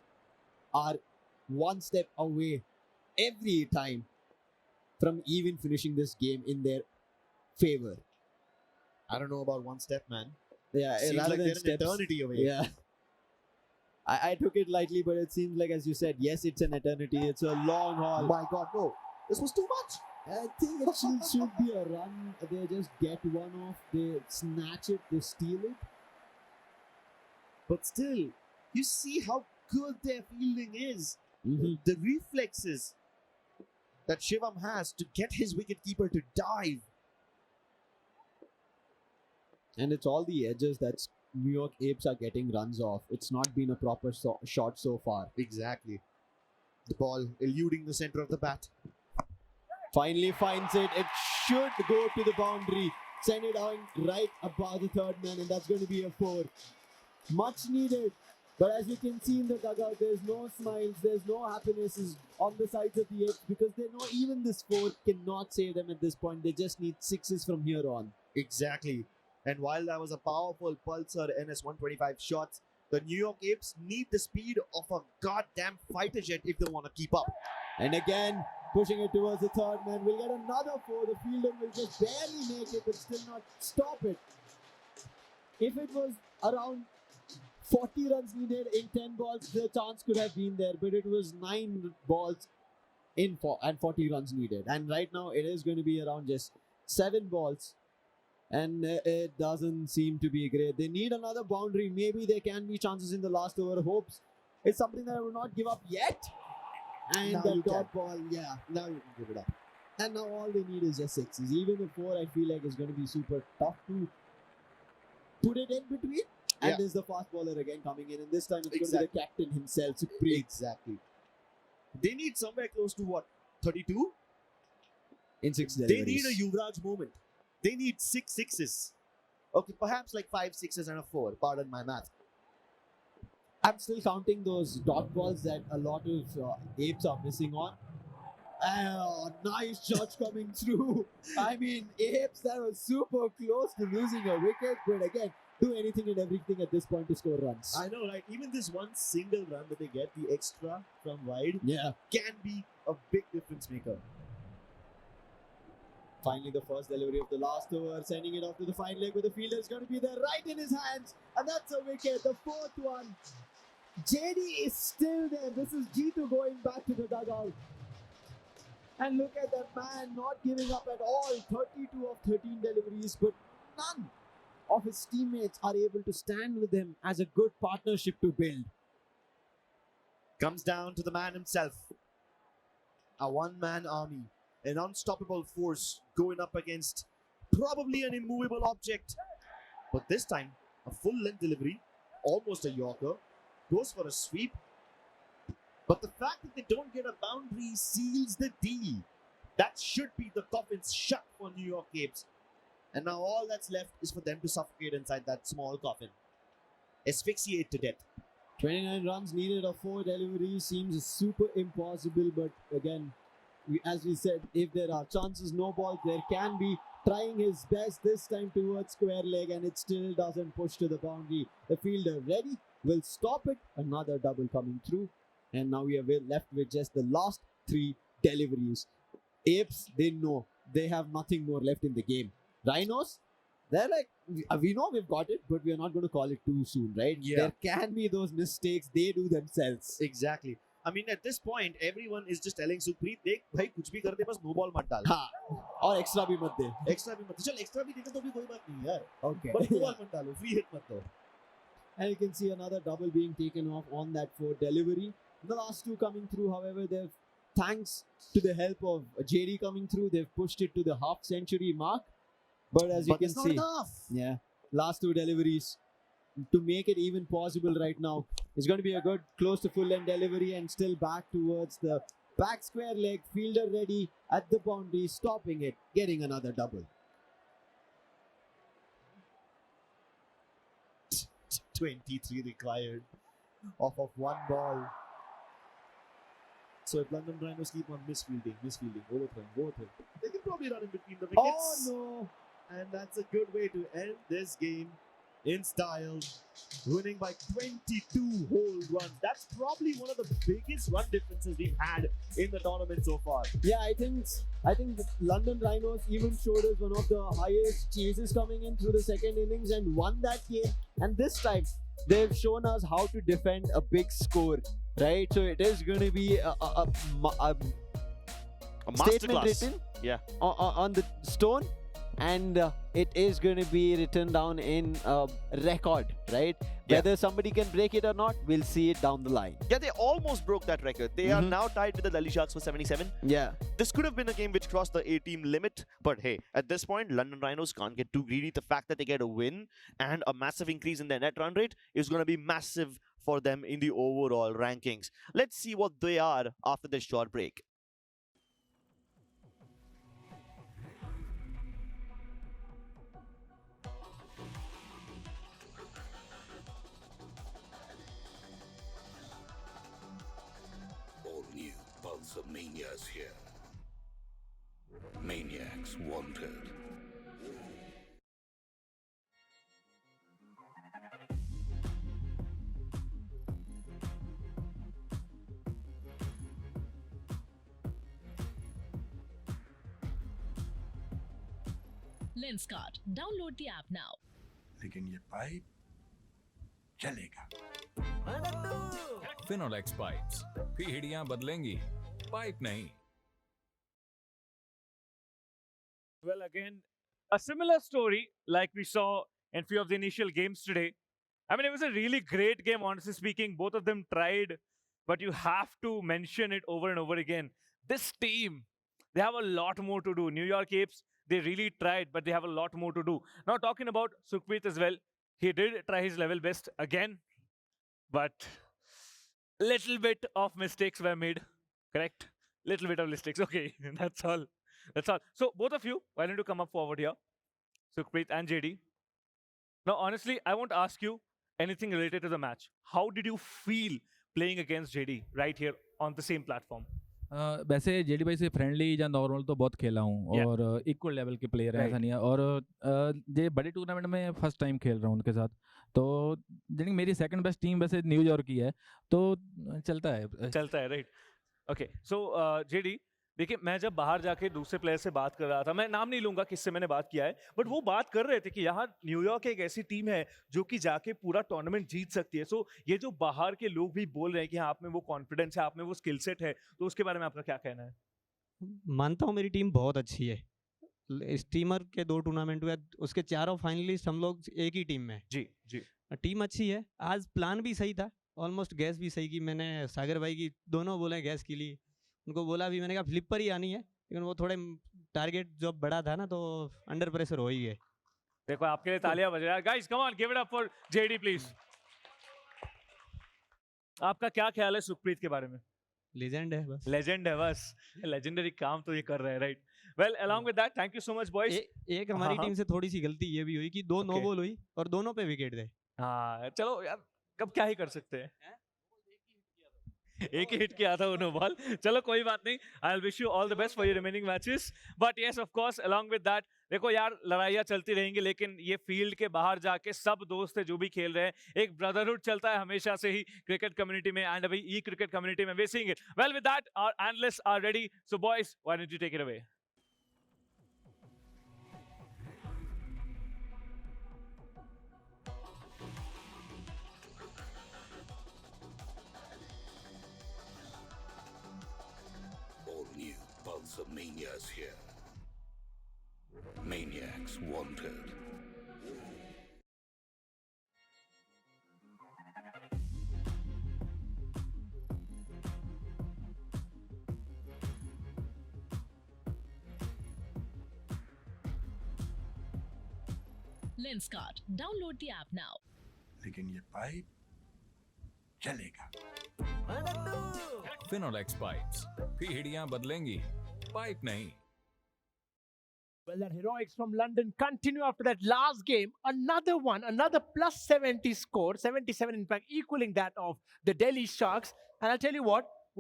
are one step away every time from even finishing this game in their favor. I don't know about one step, man. Yeah, seems rather like than they're steps, an eternity away. Yeah. I took it lightly, but it seems like, as you said, yes, it's an eternity. It's a long haul. My God, no. This was too much. I think it should be a run. They just get one off. They snatch it. They steal it. But still, you see how good their fielding is. The reflexes that Shivam has to get his wicketkeeper to dive. And it's all the edges that New York Apes are getting runs off. It's not been a proper shot so far. Exactly. The ball eluding the center of the bat. Finally finds it. It should go to the boundary. Send it out right above the third man, and that's going to be a 4. Much needed. But as you can see in the dugout, there's no smiles, there's no happinesses on the sides of the Apes because they know even this 4 cannot save them at this point. They just need 6s from here on. Exactly. And while that was a powerful Pulsar NS-125 shots, the New York Apes need the speed of a goddamn fighter jet if they want to keep up. And again, pushing it towards the third man. We'll get another 4. The fielder will just barely make it, but still not stop it. If it was around 40 runs needed in 10 balls, the chance could have been there, but it was 9 balls in and 40 runs needed. And right now, it is going to be around just 7 balls. And it doesn't seem to be great. They need another boundary. Maybe there can be chances in the last over. Hopes it's something that I will not give up yet. And now the dot ball, now you can give it up. And now all they need is just 6s. Even a 4, I feel like is going to be super tough to put it in between. And there's the fast bowler again coming in. And this time it's going to be the captain himself, Shree. Exactly. They need somewhere close to what? 32? In 6 deliveries. They need a Yuvraj moment. They need 6 6s. Okay, perhaps like 5 6s and a 4. Pardon my math. I'm still counting those dot balls that a lot of Apes are missing on. Oh, nice shots coming through. I mean, Apes that were super close to losing a wicket, but again, do anything and everything at this point to score runs. I know, right? Even this one single run that they get, the extra from wide, can be a big difference maker. Finally, the first delivery of the last over, sending it off to the fine leg, where the fielder is going to be there right in his hands. And that's a wicket, the 4th one. JD is still there. This is G2 going back to the dugout. And look at that man not giving up at all. 32 of 13 deliveries, but none of his teammates are able to stand with him as a good partnership to build. Comes down to the man himself. A one-man army. An unstoppable force going up against probably an immovable object. But this time, a full-length delivery, almost a Yorker, goes for a sweep. But the fact that they don't get a boundary seals the deal. That should be the coffins shut for New York Apes. And now all that's left is for them to suffocate inside that small coffin. Asphyxiate to death. 29 runs needed of 4 deliveries seems super impossible, but again, as we said, if there are chances, no balls, there can be trying his best this time towards square leg, and it still doesn't push to the boundary. The fielder ready, will stop it. Another double coming through, and now we are left with just the last 3 deliveries. Apes, they know they have nothing more left in the game. Rhinos, they're like, we know we've got it, but we are not going to call it too soon, right? Yeah. There can be those mistakes they do themselves. Exactly. I mean, at this point, everyone is just telling Sukhpreet, देख भाई कुछ भी कर दे बस no ball मत डाल. हाँ. और एक्स्ट्रा भी मत दे. एक्स्ट्रा भी मत. चल एक्स्ट्रा भी देते तो भी कोई बात नहीं यार. Okay. बस नो बॉल मत डालो, फ्री हिट मत दो. And you can see another double being taken off on that 4 delivery. The last 2 coming through, however, they've, thanks to the help of JD coming through, they've pushed it to the half century mark. But as you can see, yeah, last 2 deliveries to make it even possible right now. It's going to be a good close to full end delivery, and still back towards the back square leg. Fielder ready at the boundary, stopping it, getting another double. 23 required off of 1 ball. So if London Rhinos keep on misfielding, overthrowing, they can probably run in between the wickets. Oh no! And that's a good way to end this game in style, winning by 22 whole runs. That's probably one of the biggest run differences we've had in the tournament so far. Yeah, I think the London Rhinos even showed us one of the highest chases coming in through the second innings and won that game. And this time, they've shown us how to defend a big score, right? So it is going to be a statement written on the stone. And it is going to be written down in record, right? Whether somebody can break it or not, we'll see it down the line. Yeah, they almost broke that record. They are now tied with the Delhi Sharks for 77. Yeah. This could have been a game which crossed the 8-team limit, but hey, at this point, London Rhinos can't get too greedy. The fact that they get a win and a massive increase in their net run rate is going to be massive for them in the overall rankings. Let's see what they are after this short break. Pulse of Mania's here. Maniacs wanted. Lenskart. Download the app now. लेकिन ये pipe चलेगा. Finolex pipes. पीढ़ियां बदलेंगी, pipe नहीं. Well, again, a similar story like we saw in few of the initial games today. I mean, it was a really great game, honestly speaking. Both of them tried, but you have to mention it over and over again. This team, they have a lot more to do. New York Apes, they really tried, but they have a lot more to do. Now, talking about Sukhpreet as well, he did try his level best again, but little bit of mistakes were made, correct? Little bit of mistakes. Okay, that's all. That's all. So, both of you, why don't you come up forward here? Sukhpreet and JD. Now, honestly, I won't ask you anything related to the match. How did you feel playing against JD right here on the same platform? वैसे JD भाई से friendly या normal तो बहुत खेला हूँ और equal level के प्लेयर हैं, ऐसा नहीं है. और ये बड़े टूर्नामेंट में फर्स्ट टाइम खेल रहा हूँ उनके साथ, तो जिनकी मेरी सेकंड बेस्ट टीम वैसे न्यूयॉर्क की है, तो चलता है राइट. ओके, सो जेडी, देखिए, मैं जब बाहर जाके दूसरे प्लेयर से बात कर रहा था, मैं नाम नहीं लूंगा किससे मैंने बात किया है, बट वो बात कर रहे थे कि यहाँ न्यूयॉर्क एक ऐसी टीम है जो कि जाके पूरा टूर्नामेंट जीत सकती है. सो ये जो बाहर के लोग भी बोल रहे हैं कि हाँ, आप में वो कॉन्फिडेंस है, आप में वो स्किल सेट है, तो उसके बारे में आपका क्या कहना है? मानता हूँ मेरी टीम बहुत अच्छी है. स्टीमर के 2 टूर्नामेंट हुए, उसके 4 फाइनलिस्ट हम लोग एक ही टीम में. जी जी, टीम अच्छी है. आज प्लान भी सही था, ऑलमोस्ट गैस भी सही की. मैंने सागर भाई की दोनों बोले गैस के लिए, उनको बोला भी, मैंने कहा फ्लिप पर ही आनी है, लेकिन वो थोड़े टारगेट जो बड़ा था ना, तो अंडर प्रेशर हो ही गए. देखो, आपके लिए तालियां बज रहा है. Guys, come on, give it up for JD please. आपका क्या ख्याल है सुखप्रीत के बारे में? लेजेंड है बस. लेजेंड है बस. लेजेंडरी काम तो ये कर रहे हैं, right? Well, along with that, thank you so much boys. एक हमारी टीम से थोड़ी सी गलती ये भी हुई कि 2 नो बॉल हुई और दोनों पे विकेट गए. हाँ, चलो यार, कब क्या ही कर सकते हैं. एक ही हिट किया था वो नो बॉल. चलो, कोई बात नहीं. I will wish you all the best for your remaining matches. But yes, of course, along with that, देखो यार लड़ाइयाँ चलती रहेंगी, लेकिन ये फील्ड के बाहर जाके सब दोस्त है जो भी खेल रहे हैं, एक ब्रदरहुड चलता है हमेशा से ही क्रिकेट कम्युनिटी में, एंड अभी ई क्रिकेट कम्युनिटी में we seeing it. Well with that our analysts are ready, so boys why don't you take it away? All new Pulsar Mania is here. Maniacs wanted. Lenskart. Download the app now. लेकिन ये pipe चलेगा। Finolex pipes, पीढ़ियां बदलेंगी, pipe नहीं। Well, that heroics from London continue after that last game. Another one, another plus 70 score, 77 in fact, equaling that of the Delhi Sharks. And I'll tell you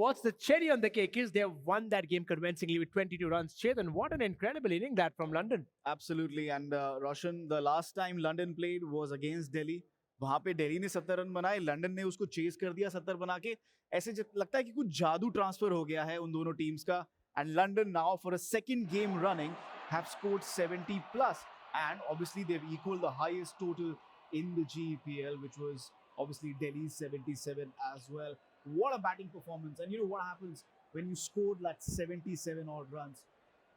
what's the cherry on the cake is they have won that game convincingly with 22 runs. Chetan, what an incredible inning that from London. Absolutely. And Roshan, the last time London played was against Delhi. वहां पे दिल्ली ने 70 run बनाए, London ने उसको chess कर दिया 70 बना के। ऐसे लगता है कि कुछ जादू ट्रांसफर हो गया है उन दोनों टीम्स का। And London now for a second game running have scored 70 plus, and obviously they've equaled the highest total in the GEPL, which was obviously Delhi's 77 as well. What a batting performance. And you know what happens when you scored like 77 odd runs?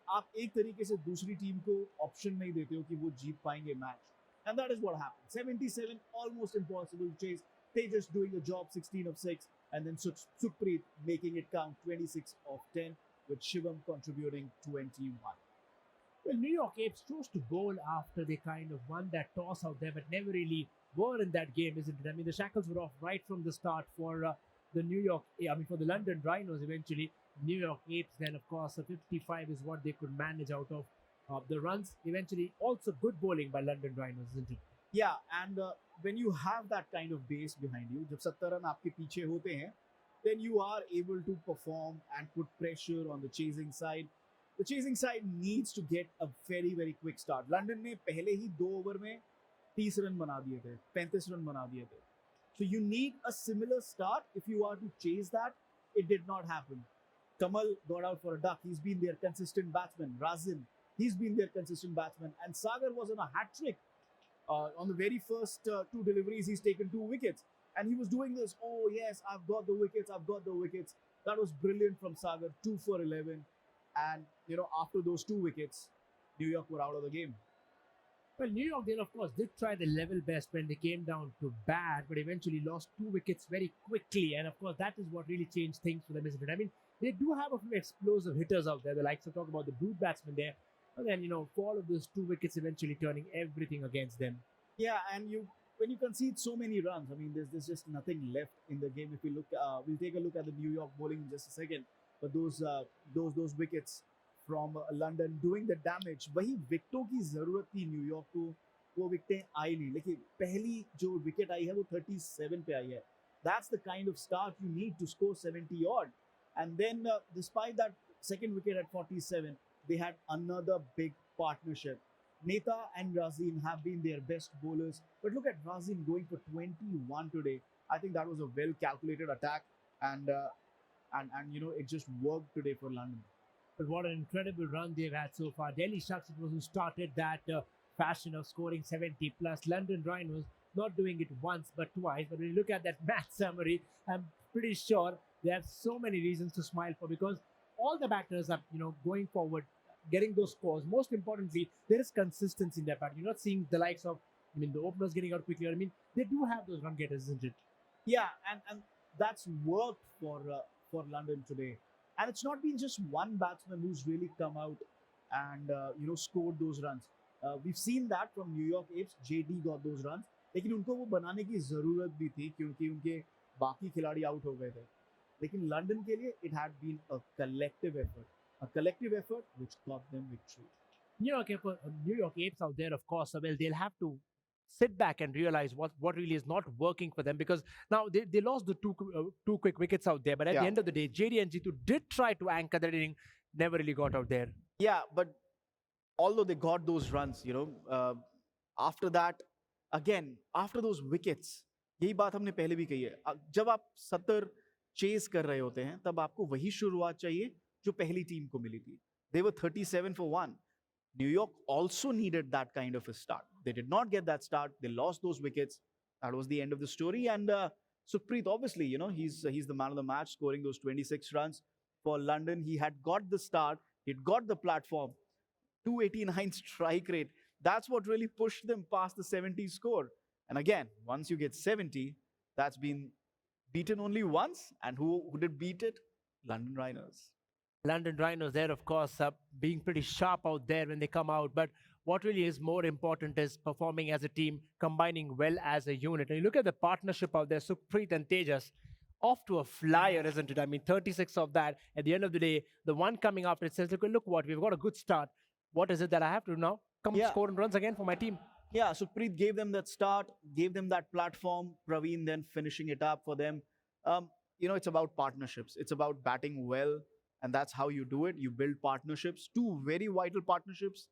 आप एक तरीके से दूसरी team को option नहीं देते हो कि वो जीत पाएंगे match. And that is what happened. 77, almost impossible to chase. They just doing the job, 16 of 6, and then Sukhpreet making it count, 26 of 10, with Shivam contributing 21. Well, New York Apes chose to bowl after they kind of won that toss out there, but never really were in that game, isn't it? I mean, the shackles were off right from the start for for the London Rhinos eventually. New York Apes, then of course, a 55 is what they could manage out of the runs. Eventually, also good bowling by London Rhinos, isn't it? Yeah, and when you have that kind of base behind you, जब 70 run आपके पीछे होते हैं, then you are able to perform and put pressure on the chasing side. The chasing side needs to get a very, very quick start. London ने पहले ही 2 over में 30 run बना दिए थे, 35 रन बना दिए थे. So you need a similar start if you are to chase that. It did not happen. Kamal got out for a duck. He's been their consistent batsman. Razin, he's been their consistent batsman. And Sagar was on a hat trick. On the very first 2 deliveries, he's taken 2 wickets. And he was doing this, oh yes, I've got the wickets, I've got the wickets. That was brilliant from Sagar, 2 for 11. And, you know, after those 2 wickets, New York were out of the game. Well, New York then, of course, did try the level best when they came down to bat, but eventually lost 2 wickets very quickly. And, of course, that is what really changed things for them, isn't it? I mean, they do have a few explosive hitters out there. The likes of talk about the brute batsman there. And then, you know, for all of those 2 wickets eventually turning everything against them. Yeah, and when you concede so many runs, I mean, there's just nothing left in the game. If we look, we'll take a look at the New York bowling in just a second. But those wickets from London doing the damage, वही विकेटों की जरूरत थी New York को, वो विकेटें आई नहीं. लेकिन पहली जो विकेट आई है वो 37 पे आई है. That's the kind of start you need to score 70 odd. And then despite that second wicket at 47, they had another big partnership. Neta and Razin have been their best bowlers, but look at Razin going for 21 today. I think that was a well calculated attack, and you know, it just worked today for London. But what an incredible run they've had so far. Delhi Sharks, it was who started that fashion of scoring 70 plus. London Rhinos not doing it once but twice. But when you look at that match summary, I'm pretty sure they have so many reasons to smile for, because all the batters are, you know, going forward, getting those scores. Most importantly, there is consistency in their batting. You're not seeing the likes of, I mean, the openers getting out quickly. I mean, they do have those run getters, isn't it? Yeah, and that's worked for London today. And it's not been just one batsman who's really come out and you know, scored those runs. We've seen that from New York Apes. JD got those runs. लेकिन उनको वो बनाने की जरूरत भी थी क्योंकि उनके बाकी खिलाड़ी आउट हो गए थे. लेकिन लंदन के लिए it had been a collective effort which got them victory. New York Apes out there, of course, well, they'll have to sit back and realize what really is not working for them, because now they lost the two quick wickets out there, but at the end of the day, JD and Jitu did try to anchor that inning, never really got out there. Yeah, but although they got those runs, after that, again, after those wickets, यही बात हमने पहले भी कही है, जब आप 70 chess कर रहे होते हैं तब आपको वही शुरुआत चाहिए जो पहली टीम को मिली थी. They were 37 for 1. New York also needed that kind of a start. They did not get that start. They lost those wickets. That was the end of the story. And Supreet, obviously, he's the man of the match, scoring those 26 runs for London. He had got the start. He'd got the platform. 289 strike rate. That's what really pushed them past the 70 score. And again, once you get 70, that's been beaten only once. And who did beat it? London Rhinos. London Rhinos there, of course, being pretty sharp out there when they come out. But what really is more important is performing as a team, combining well as a unit. And you look at the partnership out there, Supreet and Tejas, off to a flyer, isn't it? I mean, 36 of that. At the end of the day, the one coming after it says, look what, we've got a good start. What is it that I have to do now? Come score and runs again for my team. Yeah, Supreet gave them that start, gave them that platform. Praveen then finishing it up for them. It's about partnerships. It's about batting well. And that's how you do it. You build partnerships, two very vital partnerships.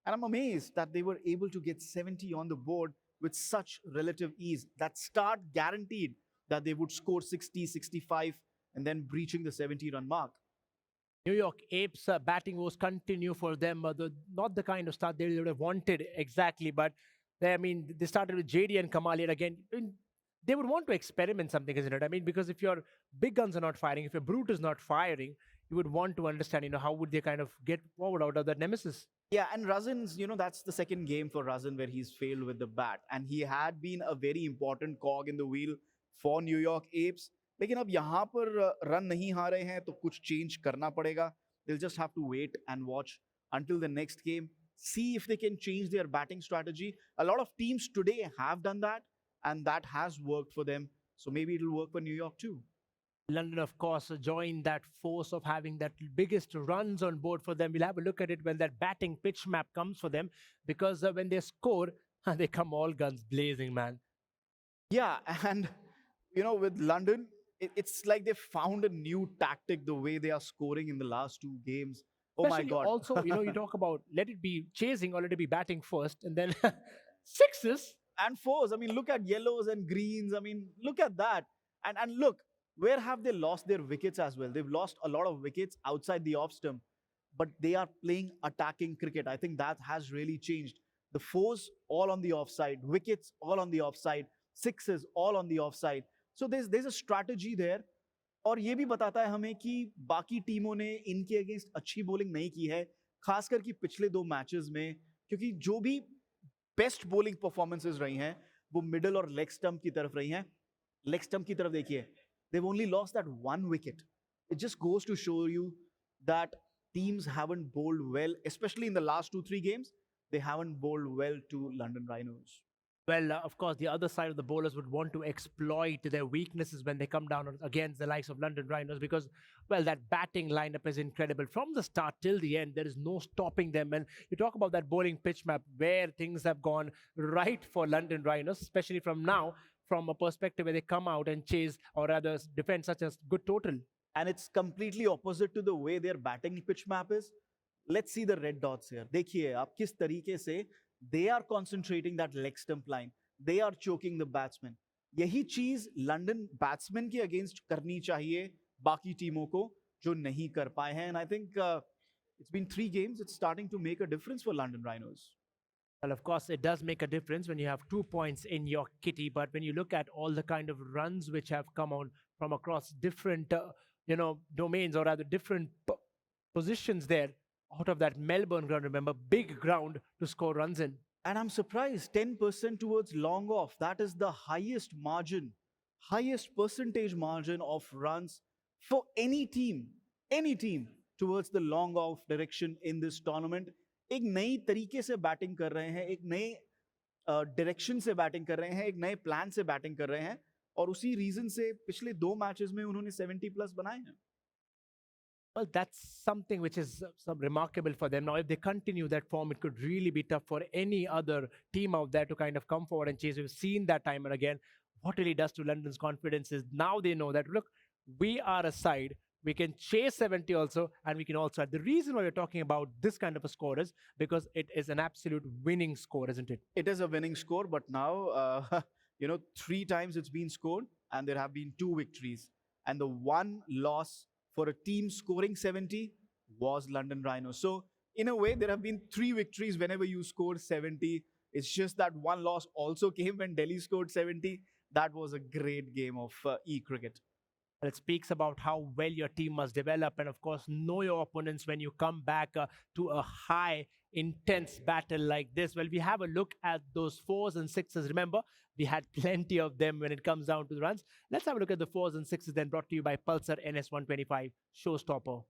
And I'm amazed that they were able to get 70 on the board with such relative ease. That start guaranteed that they would score 60, 65, and then breaching the 70-run mark. New York Apes batting woes continue for them. Not the kind of start they would have wanted exactly, but they started with JD and Kamali. And again, they would want to experiment something, isn't it? I mean, because if your big guns are not firing, if your brute is not firing, you would want to understand, how would they kind of get forward out of that nemesis? Yeah, and Razin's, that's the second game for Razin where he's failed with the bat. And he had been a very important cog in the wheel for New York Apes. लेकिन अब यहाँ पर run नहीं हारे हैं तो कुछ change करना पड़ेगा. They'll just have to wait and watch until the next game. See if they can change their batting strategy. A lot of teams today have done that, and that has worked for them. So maybe it'll work for New York too. London, of course, joined that force of having that biggest runs on board for them. We'll have a look at it when that batting pitch map comes for them, because when they score, they come all guns blazing, man. Yeah, and, with London, it's like they found a new tactic the way they are scoring in the last two games. Oh Especially my God. Also, you talk about let it be chasing or let it be batting first, and then sixes. And fours. I mean, look at yellows and greens. I mean, look at that. And look, where have they lost their wickets as well? They've lost a lot of wickets outside the off stump, but they are playing attacking cricket. I think that has really changed. The fours all on the offside, wickets all on the offside, sixes all on the offside. So there's a strategy there. और ये भी बताता है हमें कि बाकी टीमों ने इनके अगेंस्ट अच्छी बॉलिंग नहीं की है, खासकर कि पिछले दो मैचेस में, क्योंकि जो भी बेस्ट बॉलिंग परफॉर्मेंसेस रही हैं वो मिडल और लेग स्टंप की तरफ रही हैं. लेग स्टंप की तरफ देखिए, they've only lost that one wicket. It just goes to show you that teams haven't bowled well, especially in the last 2-3 games. They haven't bowled well to London Rhinos. Well, of course, the other side of the bowlers would want to exploit their weaknesses when they come down against the likes of London Rhinos, because, well, that batting lineup is incredible. From the start till the end, there is no stopping them. And you talk about that bowling pitch map where things have gone right for London Rhinos, especially from a perspective where they come out and chase or rather defend such a good total. And it's completely opposite to the way their batting pitch map is. Let's see the red dots here. देखिए आप किस तरीके से they are concentrating that leg stump line. They are choking the batsman. यही चीज London batsmen के against करनी चाहिए बाकी टीमों को जो नहीं कर पाए हैं. And I think it's been 3 games. It's starting to make a difference for London Rhinos. Well, of course, it does make a difference when you have 2 points in your kitty. But when you look at all the kind of runs which have come on from across different, domains or rather different positions there, out of that Melbourne ground, remember, big ground to score runs in. And I'm surprised, 10% towards long off. That is the highest percentage margin of runs for any team towards the long off direction in this tournament. एक नई तरीके से batting कर रहे हैं, एक नए direction से बैटिंग कर रहे हैं, एक नए प्लान से बैटिंग कर रहे हैं, और उसी रीजन से पिछले 2 मैचेस में उन्होंने 70 प्लस बनाए हैं. Well, that's something which is remarkable for them. Now, if they continue that form, it could really be tough for any other team out there to kind of come forward and chase. We've seen that time and again. What really does to London's confidence is now they know that, look, we are a side we can chase 70 also, and we can also add. The reason why we're talking about this kind of a score is because it is an absolute winning score, isn't it? It is a winning score, but now, 3 times it's been scored, and there have been 2 victories. And the one loss for a team scoring 70 was London Rhinos. So, in a way, there have been 3 victories whenever you score 70. It's just that one loss also came when Delhi scored 70. That was a great game of e-cricket. It speaks about how well your team must develop, and of course, know your opponents when you come back to a high, intense battle like this. Well, we have a look at those 4s and 6s. Remember, we had plenty of them when it comes down to the runs. Let's have a look at the 4s and 6s, then brought to you by Pulsar NS125 Showstopper.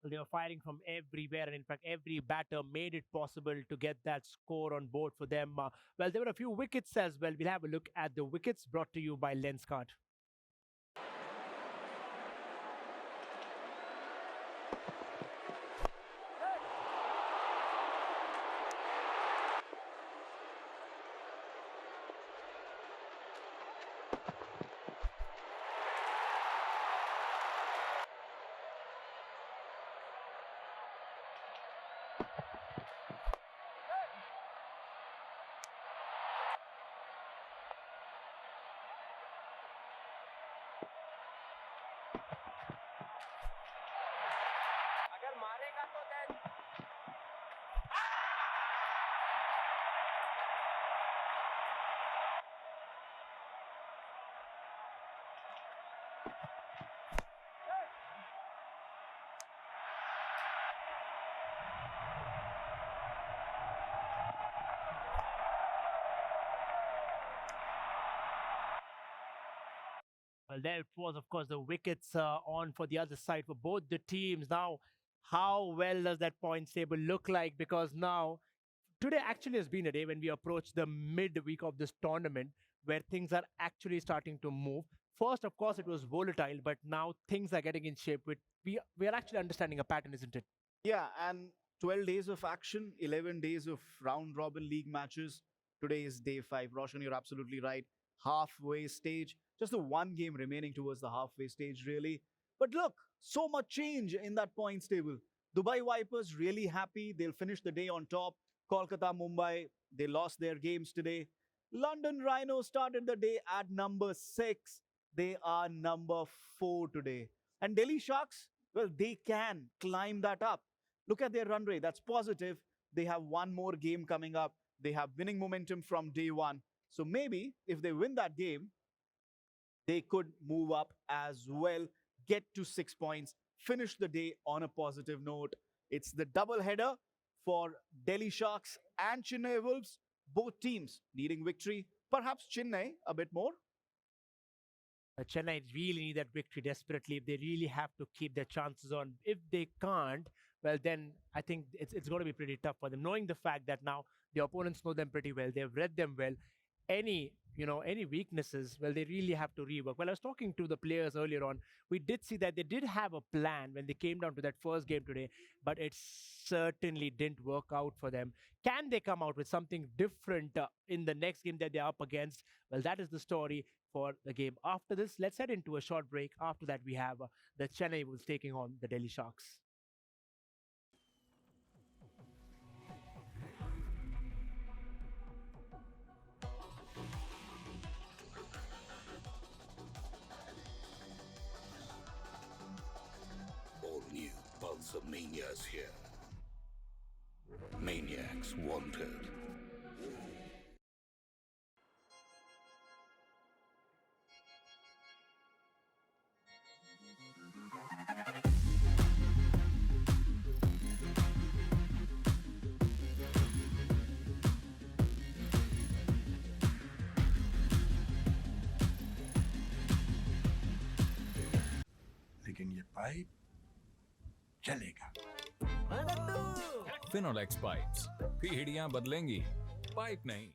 They were firing from everywhere, and in fact, every batter made it possible to get that score on board for them. Well, there were a few wickets as well. We'll have a look at the wickets brought to you by Lenskart. Well, there it was, of course, the wickets on for the other side for both the teams. Now, how well does that points table look like? Because now, today actually has been a day when we approach the midweek of this tournament where things are actually starting to move. First, of course, it was volatile, but now things are getting in shape. We are actually understanding a pattern, isn't it? Yeah, and 12 days of action, 11 days of round robin league matches. Today is day 5. Roshan, you're absolutely right. Halfway stage. Just the one game remaining towards the halfway stage, really. But look, so much change in that points table. Dubai Vipers really happy. They'll finish the day on top. Kolkata, Mumbai, they lost their games today. London Rhinos started the day at number 6. They are number 4 today. And Delhi Sharks, well, they can climb that up. Look at their run rate. That's positive. They have one more game coming up. They have winning momentum from day 1. So maybe if they win that game, they could move up as well, get to 6 points, finish the day on a positive note. It's the double header for Delhi Sharks and Chennai Wolves. Both teams needing victory. Perhaps Chennai a bit more. Chennai really need that victory desperately if they really have to keep their chances on. If they can't, well, then I think it's going to be pretty tough for them, knowing the fact that now the opponents know them pretty well. They've read them well. Any any weaknesses, well, they really have to rework. Well, I was talking to the players earlier on. We did see that they did have a plan when they came down to that first game today, but it certainly didn't work out for them. Can they come out with something different in the next game that they're up against? Well, that is the story for the game. After this, let's head into a short break. After that, we have the Chennai Bulls taking on the Delhi Sharks. All new Pulse of Mania's here. Maniacs wanted. लेकिन ये pipe चलेगा। Finolex pipes, पीढ़ियां बदलेंगी, pipe नहीं।